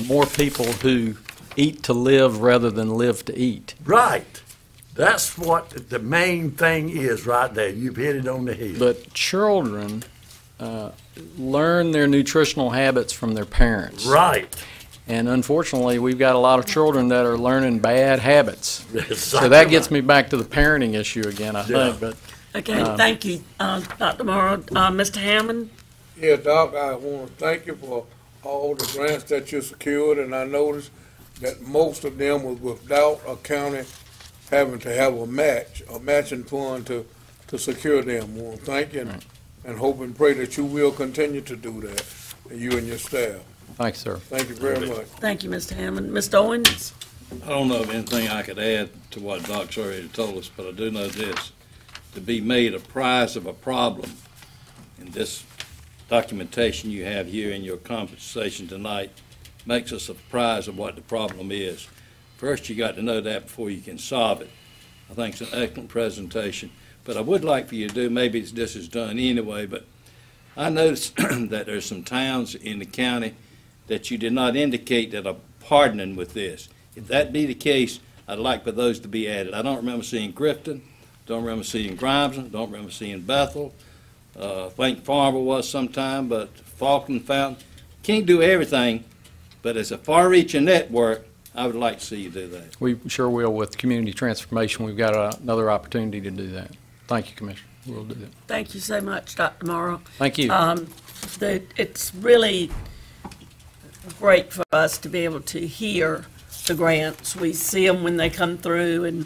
more people who eat to live rather than live to eat.
Right. That's what the main thing is right there. You've hit it on the head.
But children learn their nutritional habits from their parents.
Right.
And unfortunately, we've got a lot of children that are learning bad habits.
Exactly.
So that gets me back to the parenting issue again, I think. But
Okay, thank you, Dr. Morrow. Mr. Hammond?
Yeah, Doc, I want to thank you for all the grants that you secured, and I noticed that most of them was without a county having to have a matching fund to secure them. I want to thank you and hope and pray that you will continue to do that, you and your staff.
Thanks, sir.
Thank you very much.
Thank you, Mr. Hammond. Mr. Owens?
I don't know of anything I could add to what Doc's already told us, but I do know this. To be made a prize of a problem in this documentation you have here in your conversation tonight makes us a prize of what the problem is. First, you got to know that before you can solve it. I think it's an excellent presentation. But I would like for you to do, maybe this is done anyway, but I noticed that there's some towns in the county that you did not indicate that are partnering with this. If that be the case, I'd like for those to be added. I don't remember seeing Grifton, don't remember seeing Grimeston, don't remember seeing Bethel. I think Farmer was sometime, but Falkland Fountain. Can't do everything, but as a far-reaching network, I would like to see you do that.
we sure will with community transformation. We've got another opportunity to do that. Thank you, Commissioner. We'll do that.
Thank you so much, Dr. Morrow.
Thank you.
It's really great for us to be able to hear the grants. We see them when they come through and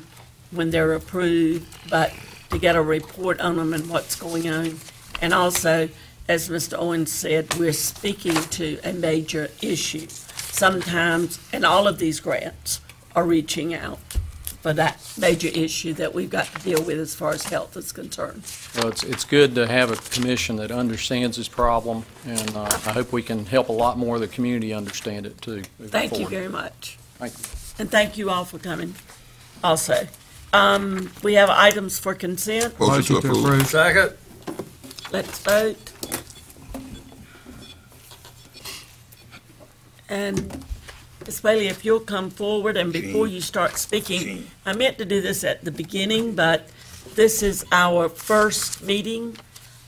when they're approved, but to get a report on them and what's going on. And also, as Mr. Owens said, we're speaking to a major issue. Sometimes, and all of these grants are reaching out for that major issue that we've got to deal with as far as health is concerned.
Well, it's good to have a commission that understands this problem, and I hope we can help a lot more of the community understand it too.
Thank you very much.
Thank you.
And thank you all for coming also. We have items for consent.
Motion to approve.
Second.
Let's vote. And Ms. Bailey, if you'll come forward, and before you start speaking, I meant to do this at the beginning, but this is our first meeting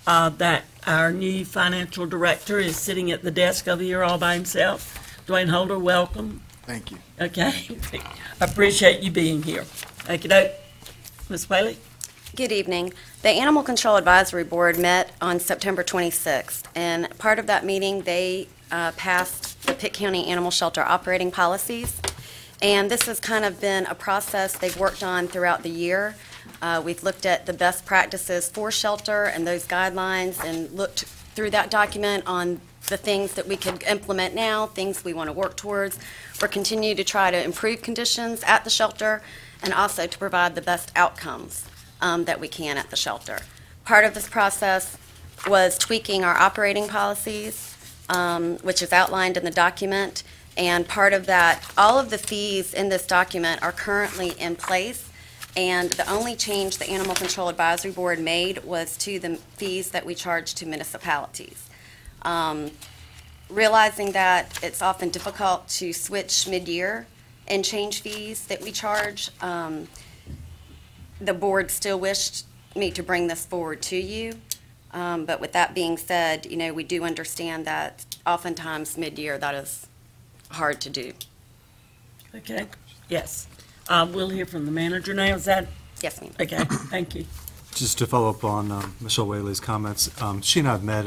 that our new financial director is sitting at the desk over here all by himself. Dwayne Holder, welcome.
Thank you.
Okay. I appreciate you being here. Thank you, Doc. Ms. Bailey?
Good evening. The Animal Control Advisory Board met on September 26th, and part of that meeting, they passed the Pitt County Animal Shelter operating policies. And this has kind of been a process they've worked on throughout the year. We've looked at the best practices for shelter and those guidelines and looked through that document on the things that we could implement now, things we want to work towards. We're continuing to try to improve conditions at the shelter and also to provide the best outcomes that we can at the shelter. Part of this process was tweaking our operating policies, which is outlined in the document. And part of that, all of the fees in this document are currently in place. And the only change the Animal Control Advisory Board made was to the fees that we charge to municipalities. Realizing that it's often difficult to switch mid-year and change fees that we charge, the board still wished me to bring this forward to you. But with that being said, we do understand that oftentimes mid-year that is hard to do.
Okay, yes. We'll hear from the manager now. Is that?
Yes, ma'am.
Okay, thank you.
Just to follow up on Michelle Whaley's comments, she and I have met,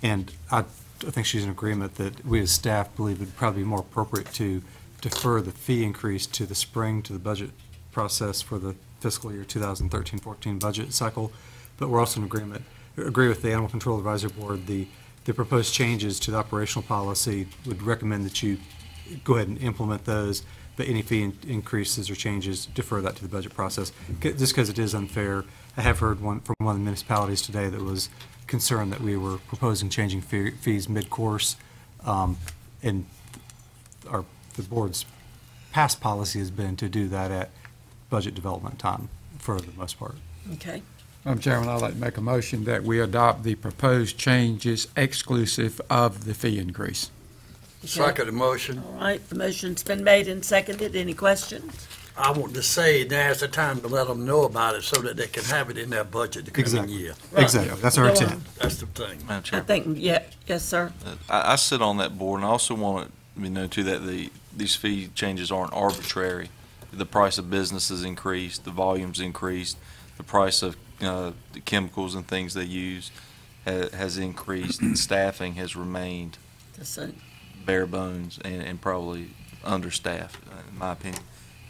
and I think she's in agreement that we as staff believe it would probably be more appropriate to defer the fee increase to the spring, to the budget process for the fiscal year 2013-14 budget cycle. But we're also in agree with the Animal Control Advisory Board. The proposed changes to the operational policy would recommend that you go ahead and implement those, but any fee increases or changes, defer that to the budget process, just because it is unfair. I have heard from one of the municipalities today that was concerned that we were proposing changing fees mid-course, and the board's past policy has been to do that at budget development time for the most part.
Okay.
Madam Chairman, I'd like to make a motion that we adopt the proposed changes exclusive of the fee increase.
Second the motion.
All right, the motion's been made and seconded. Any questions?
I want to say now's the time to let them know about it so that they can have it in their budget the coming year.
Right.
Exactly. That's our
Go
intent.
on.
That's the thing.
Madam
I
Chair,
think, yes, sir.
I sit on that board, and I also want to know too that these fee changes aren't arbitrary. The price of business has increased, the volume's increased, the price of the chemicals and things they use has increased, and staffing has remained
The same.
bare bones and probably understaffed, in my opinion.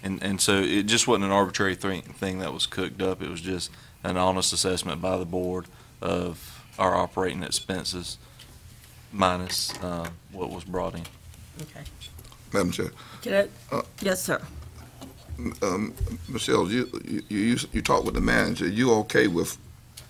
And so it just wasn't an arbitrary thing that was cooked up. It was just an honest assessment by the board of our operating expenses minus what was brought in.
Okay.
Madam Chair.
Can I, yes, sir.
Michelle, you talked with the manager. You okay with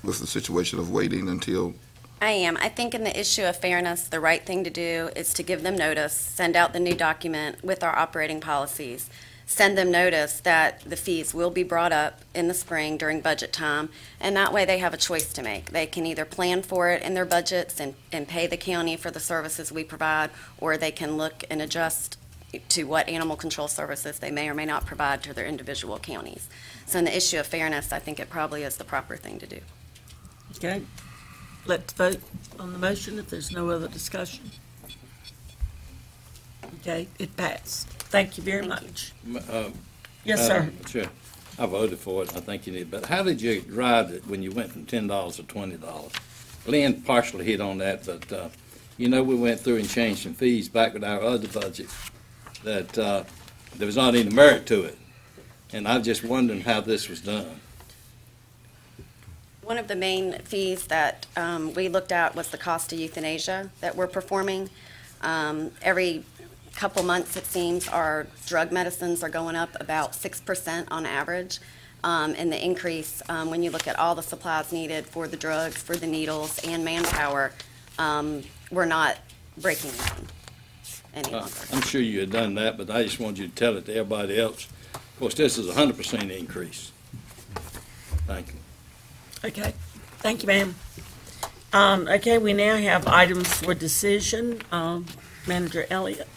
the situation of waiting until?
I am. I think in the issue of fairness, the right thing to do is to give them notice, send out the new document with our operating policies, send them notice that the fees will be brought up in the spring during budget time, and that way they have a choice to make. They can either plan for it in their budgets and pay the county for the services we provide, or they can look and adjust to what animal control services they may or may not provide to their individual counties. So in the issue of fairness, I think it probably is the proper thing to do.
Okay. Let's vote on the motion if there's no other discussion. Okay, it passed. Thank you very much. Yes, sir.
Sure. I voted for it, and I think you need, but how did you drive it when you went from $10 to $20? Lynn partially hit on that, but, we went through and changed some fees back with our other budget that there was not any merit to it. And I'm just wondering how this was done.
One of the main fees that we looked at was the cost of euthanasia that we're performing. Every couple months, it seems, our drug medicines are going up about 6% on average. And the increase, when you look at all the supplies needed for the drugs, for the needles, and manpower, we're not breaking even any longer.
I'm sure you had done that, but I just wanted you to tell it to everybody else. Of course, this is a 100% increase. Thank you.
Okay, thank you, ma'am. Okay, we now have items for decision. Manager Elliott.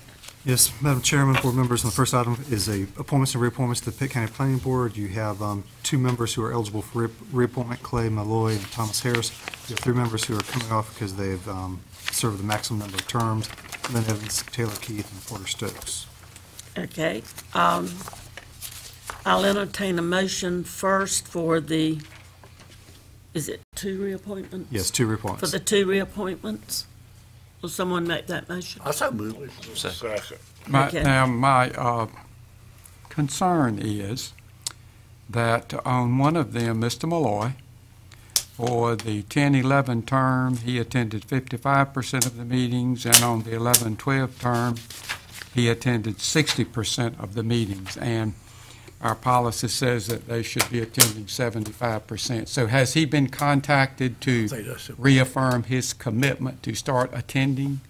Yes, Madam Chairman, board members, and the first item is appointments and reappointments to the Pitt County Planning Board. You have 2 members who are eligible for reappointment, Clay Malloy and Thomas Harris. You have 3 members who are coming off because they've served the maximum number of terms, Lynn Evans, Taylor Keith, and Porter Stokes.
Okay, I'll entertain a motion first for the, is it 2 reappointments?
Yes, 2 reappointments.
For the 2 reappointments? Will someone make that motion?
I so move.
Second.
Okay.
Now, my concern is that on one of them, Mr. Malloy, for the 10-11 term, he attended 55% of the meetings, and on the 11-12 term, he attended 60% of the meetings. And our policy says that they should be attending 75%. So has he been contacted to
think that's it.
reaffirm his commitment to start attending?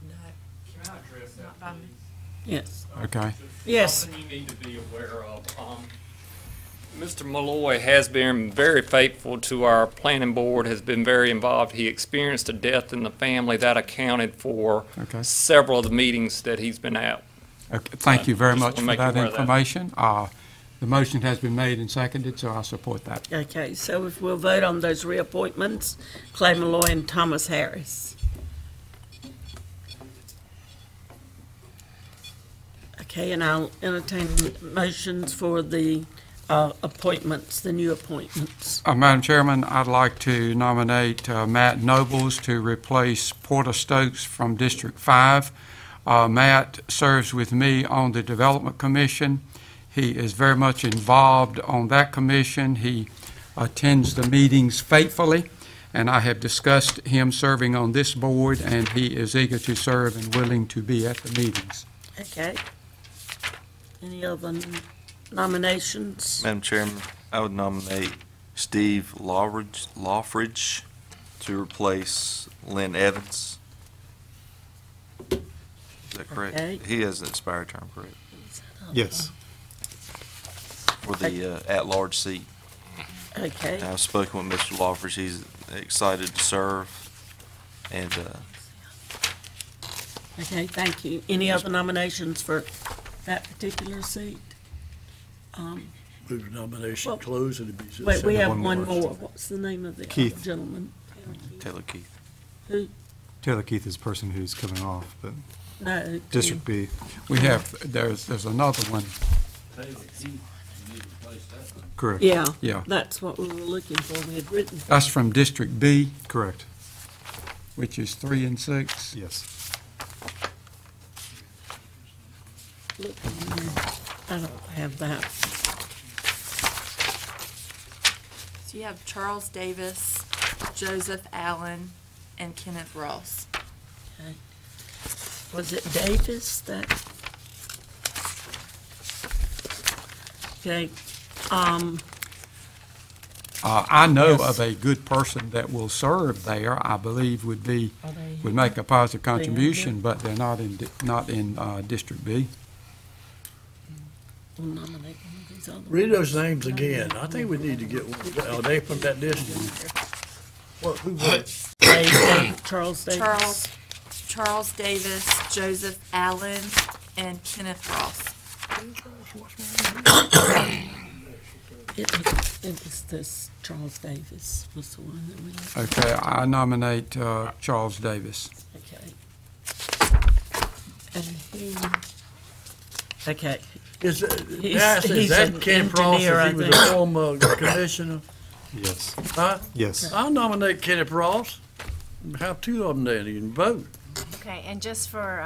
Can I address that, please?
Yes.
Okay.
Yes.
Something you need to be aware of. Mr. Malloy has been very faithful to our planning board, has been very involved. He experienced a death in the family that accounted for several of the meetings that he's been at.
Okay. Thank you very
Just
much
wanna
for
make you
that
aware of that.
information. The motion has been made and seconded, so I support that.
Okay, so if we'll vote on those reappointments, Clay Malloy and Thomas Harris. Okay, and I'll entertain motions for the appointments, the new appointments.
Madam Chairman, I'd like to nominate Matt Nobles to replace Porter Stokes from District 5. Matt serves with me on the Development Commission. He is very much involved on that commission. He attends the meetings faithfully, and I have discussed him serving on this board, and he is eager to serve and willing to be at the meetings.
Okay. Any other nominations?
Madam Chairman, I would nominate Steve Lawfridge to replace Lynn Evans. Is that correct?
Okay.
He has an expired term, correct?
Yes.
For the at-large seat.
Okay.
I've spoken with Mr. Lawfridge. He's excited to serve, and
Okay, thank you. Any other nominations for that particular seat?
Move the nomination closed and it'd be.
Wait, we have one
more.
more. What's the name of the
Keith.
gentleman?
Taylor Keith.
Who?
Taylor Keith is the person who's coming off, but
No.
District B.
We have, there's another one.
Correct.
Yeah.
Yeah.
That's what we were looking for. We had written.
That's from District B,
Correct.
which is 3 and 6.
Yes.
Look in there. I don't have that.
So you have Charles Davis, Joseph Allen, and Kenneth Ross.
Okay. Was it Davis that? Okay.
I know
Yes.
of a good person that will serve there, I believe would be,
Are they
would make a positive
They are
contribution,
here?
but they're not in District B.
We'll nominate one of these other
Read
ones.
those names again. I think we need to get one. Are they from that district? What, who was it?
Charles Davis.
Charles Davis, Joseph Allen, and Kenneth Ross.
It was this Charles Davis was the one that we.
Okay, I nominate Charles Davis.
Okay. And he. Okay.
Is
He's
that
an
Ken Frost,
engineer, I
if he was
think.
a former commissioner?
Yes.
Huh?
Yes.
I'll nominate Kenny Frost. Have two of them there, you can vote.
Okay, and just for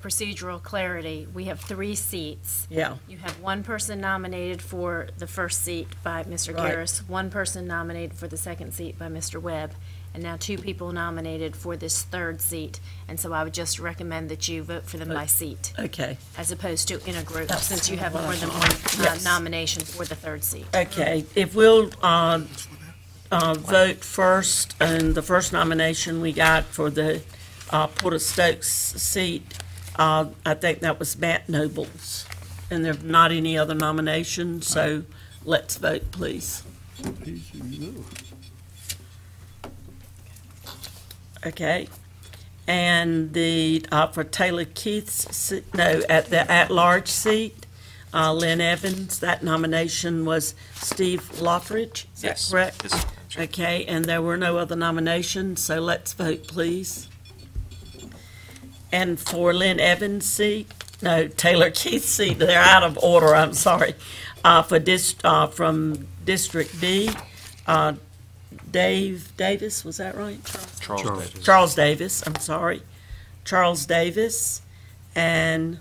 procedural clarity, we have 3 seats.
Yeah.
You have one person nominated for the first seat by Mr.
Right.
Garris, one person nominated for the second seat by Mr. Webb, and now 2 people nominated for this third seat. And so I would just recommend that you vote for them by seat,
Okay.
as opposed to in a group,
That's
since you have
what I
more than
thought.
one
Yes.
nomination for the third seat.
Okay, if we'll vote first, and the first nomination we got for the Porter Stokes seat, I think that was Matt Nobles. And there are not any other nominations, so let's vote, please. Okay. And the, for Taylor Keith's, at the at-large seat, Lynn Evans, that nomination was Steve Lawfridge, is that
Yes.
correct?
Yes.
Okay, and there were no other nominations, so let's vote, please. And for Lynn Evans' seat, no, Taylor Keith's seat, they're out of order, I'm sorry. From District B, Dave Davis, was that right?
Charles Davis.
Charles Davis, I'm sorry. Charles Davis and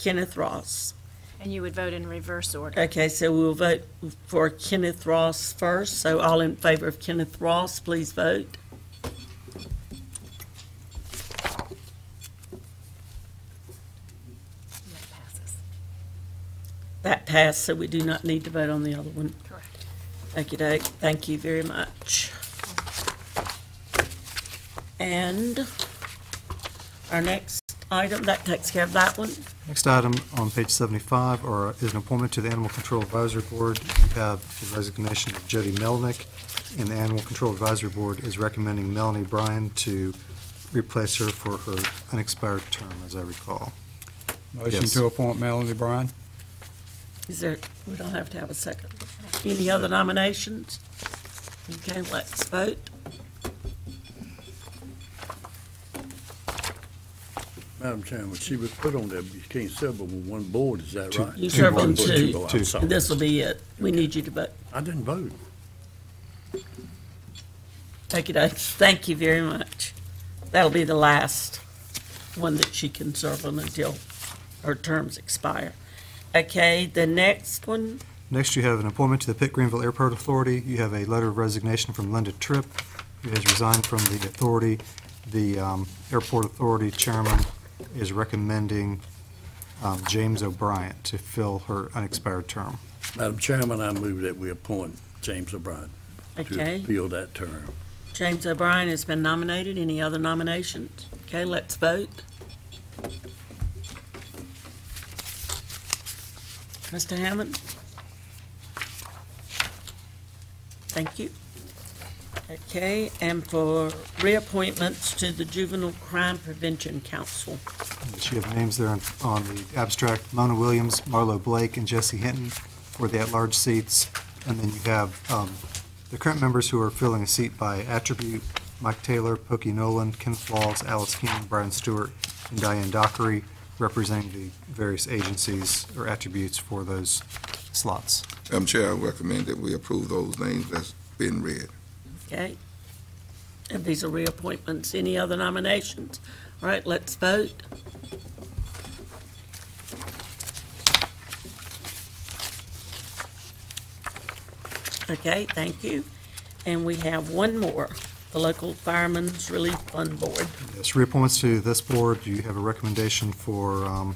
Kenneth Ross.
And you would vote in reverse order.
Okay, so we'll vote for Kenneth Ross first. So all in favor of Kenneth Ross, please vote.
That passes.
passed, so we do not need to vote on the other one.
Correct.
Okey-doke, thank you very much. And our next item, that takes care of that one.
Next item on page 75 is an appointment to the Animal Control Advisory Board. You have the resignation of Jody Melnick, and the Animal Control Advisory Board is recommending Melanie Bryan to replace her for her unexpired term, as I recall.
Motion
Yes.
to appoint Melanie Bryan.
Is there, we don't have to have a second. Any other nominations? Okay, let's vote.
Madam Chairman, she was put on there, but you can't serve on one board, is that right?
You serve on two.
Oh, I'm sorry.
And this will be it. We need you to vote.
I didn't vote.
Thank you very much. That'll be the last one that she can serve on until her terms expire. Okay, the next one,
Next, you have an appointment to the Pitt Greenville Airport Authority. You have a letter of resignation from Linda Tripp, who has resigned from the authority. The Airport Authority Chairman is recommending James O'Brien to fill her unexpired term.
Madam Chairman, I move that we appoint James O'Brien
Okay.
to fill that term.
James O'Brien has been nominated. Any other nominations? Okay, let's vote. Mr. Hammond? Thank you. Okay, and for reappointments to the Juvenile Crime Prevention Council.
You have names there on the abstract: Mona Williams, Marlo Blake, and Jesse Hinton for the at-large seats. And then you have the current members who are filling a seat by attribute: Mike Taylor, Pokey Nolan, Ken Flaws, Alice King, Brian Stewart, and Diane Dockery, representing the various agencies or attributes for those slots.
Madam Chair, I recommend that we approve those names that's been read.
Okay. And these are reappointments. Any other nominations? All right, let's vote. Okay, thank you. And we have one more, the Local Firemen's Relief Fund Board.
Yes, reappointments to this board. You have a recommendation for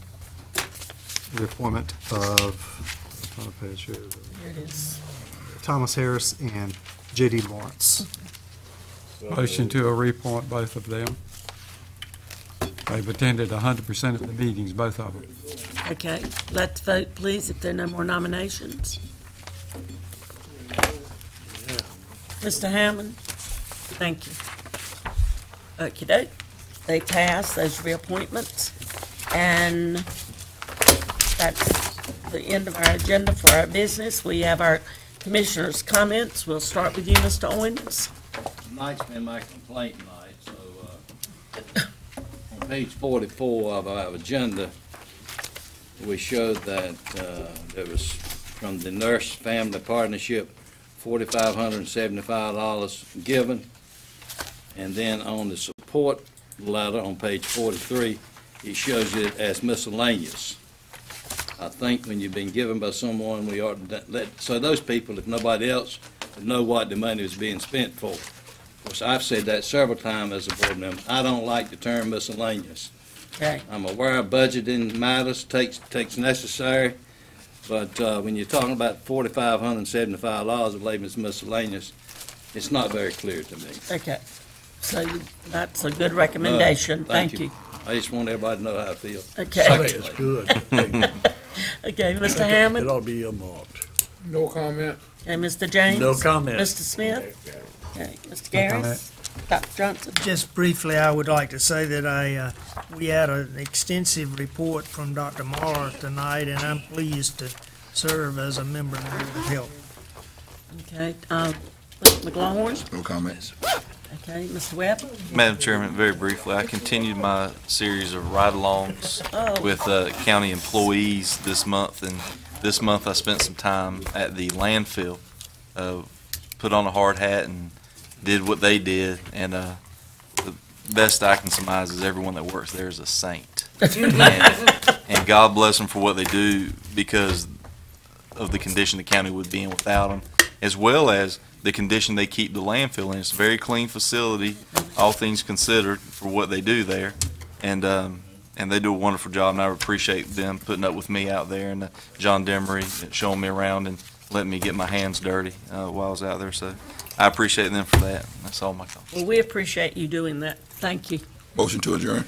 the appointment of, on the page here,
Here it is.
Thomas Harris and J.D. Lawrence.
Motion to reappoint both of them. They've attended 100% of the meetings, both of them.
Okay, let's vote, please, if there are no more nominations. Mr. Hammond? Thank you. Okey-doke. They pass those reappointments. And that's the end of our agenda for our business. We have our commissioners' comments. We'll start with you, Mr. Owens.
Tonight's been my complaint night, so on page 44 of our agenda, we showed that there was, from the Nurse Family Partnership, $4,575 given. And then on the support letter on page 43, it shows it as miscellaneous. I think when you've been given by someone, we ought to let, so those people, if nobody else, would know what the money is being spent for. Of course, I've said that several times as a board member. I don't like the term miscellaneous.
Okay.
I'm aware budgeting matters takes necessary, but when you're talking about $4,575 of labor is miscellaneous, it's not very clear to me.
Okay. So that's a good recommendation. Thank you.
I just want everybody to know how I feel.
Okay.
That's good.
Okay, Mr. Hammond?
It ought to be earmarked.
No comment.
Okay, Mr. James?
No comment.
Mr. Smith? Okay, Mr. Garris? Dr. Johnson?
Just briefly, I would like to say that we had an extensive report from Dr. Marler tonight, and I'm pleased to serve as a member of the Board of Health.
Okay, Mr. McLaughlin?
No comments.
Okay, Mr. Webb?
Madam Chairman, very briefly, I continued my series of ride-alongs with county employees this month, and this month I spent some time at the landfill, put on a hard hat and did what they did, and the best I can surmise is everyone that works there is a saint. And God bless them for what they do because of the condition the county would be in without them, as well as the condition they keep the landfill in. It's a very clean facility, all things considered, for what they do there. And and they do a wonderful job, and I appreciate them putting up with me out there, and John Demery showing me around and letting me get my hands dirty while I was out there. So I appreciate them for that. That's all my comments.
Well, we appreciate you doing that. Thank you.
Motion to adjourn.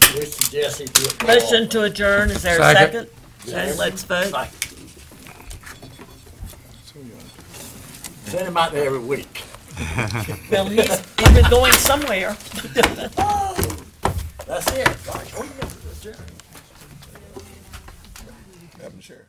Motion to adjourn. Is there a second? Okay, let's vote.
Send him out there every week.
Well, he's been going somewhere.
That's it.
Madam Chair.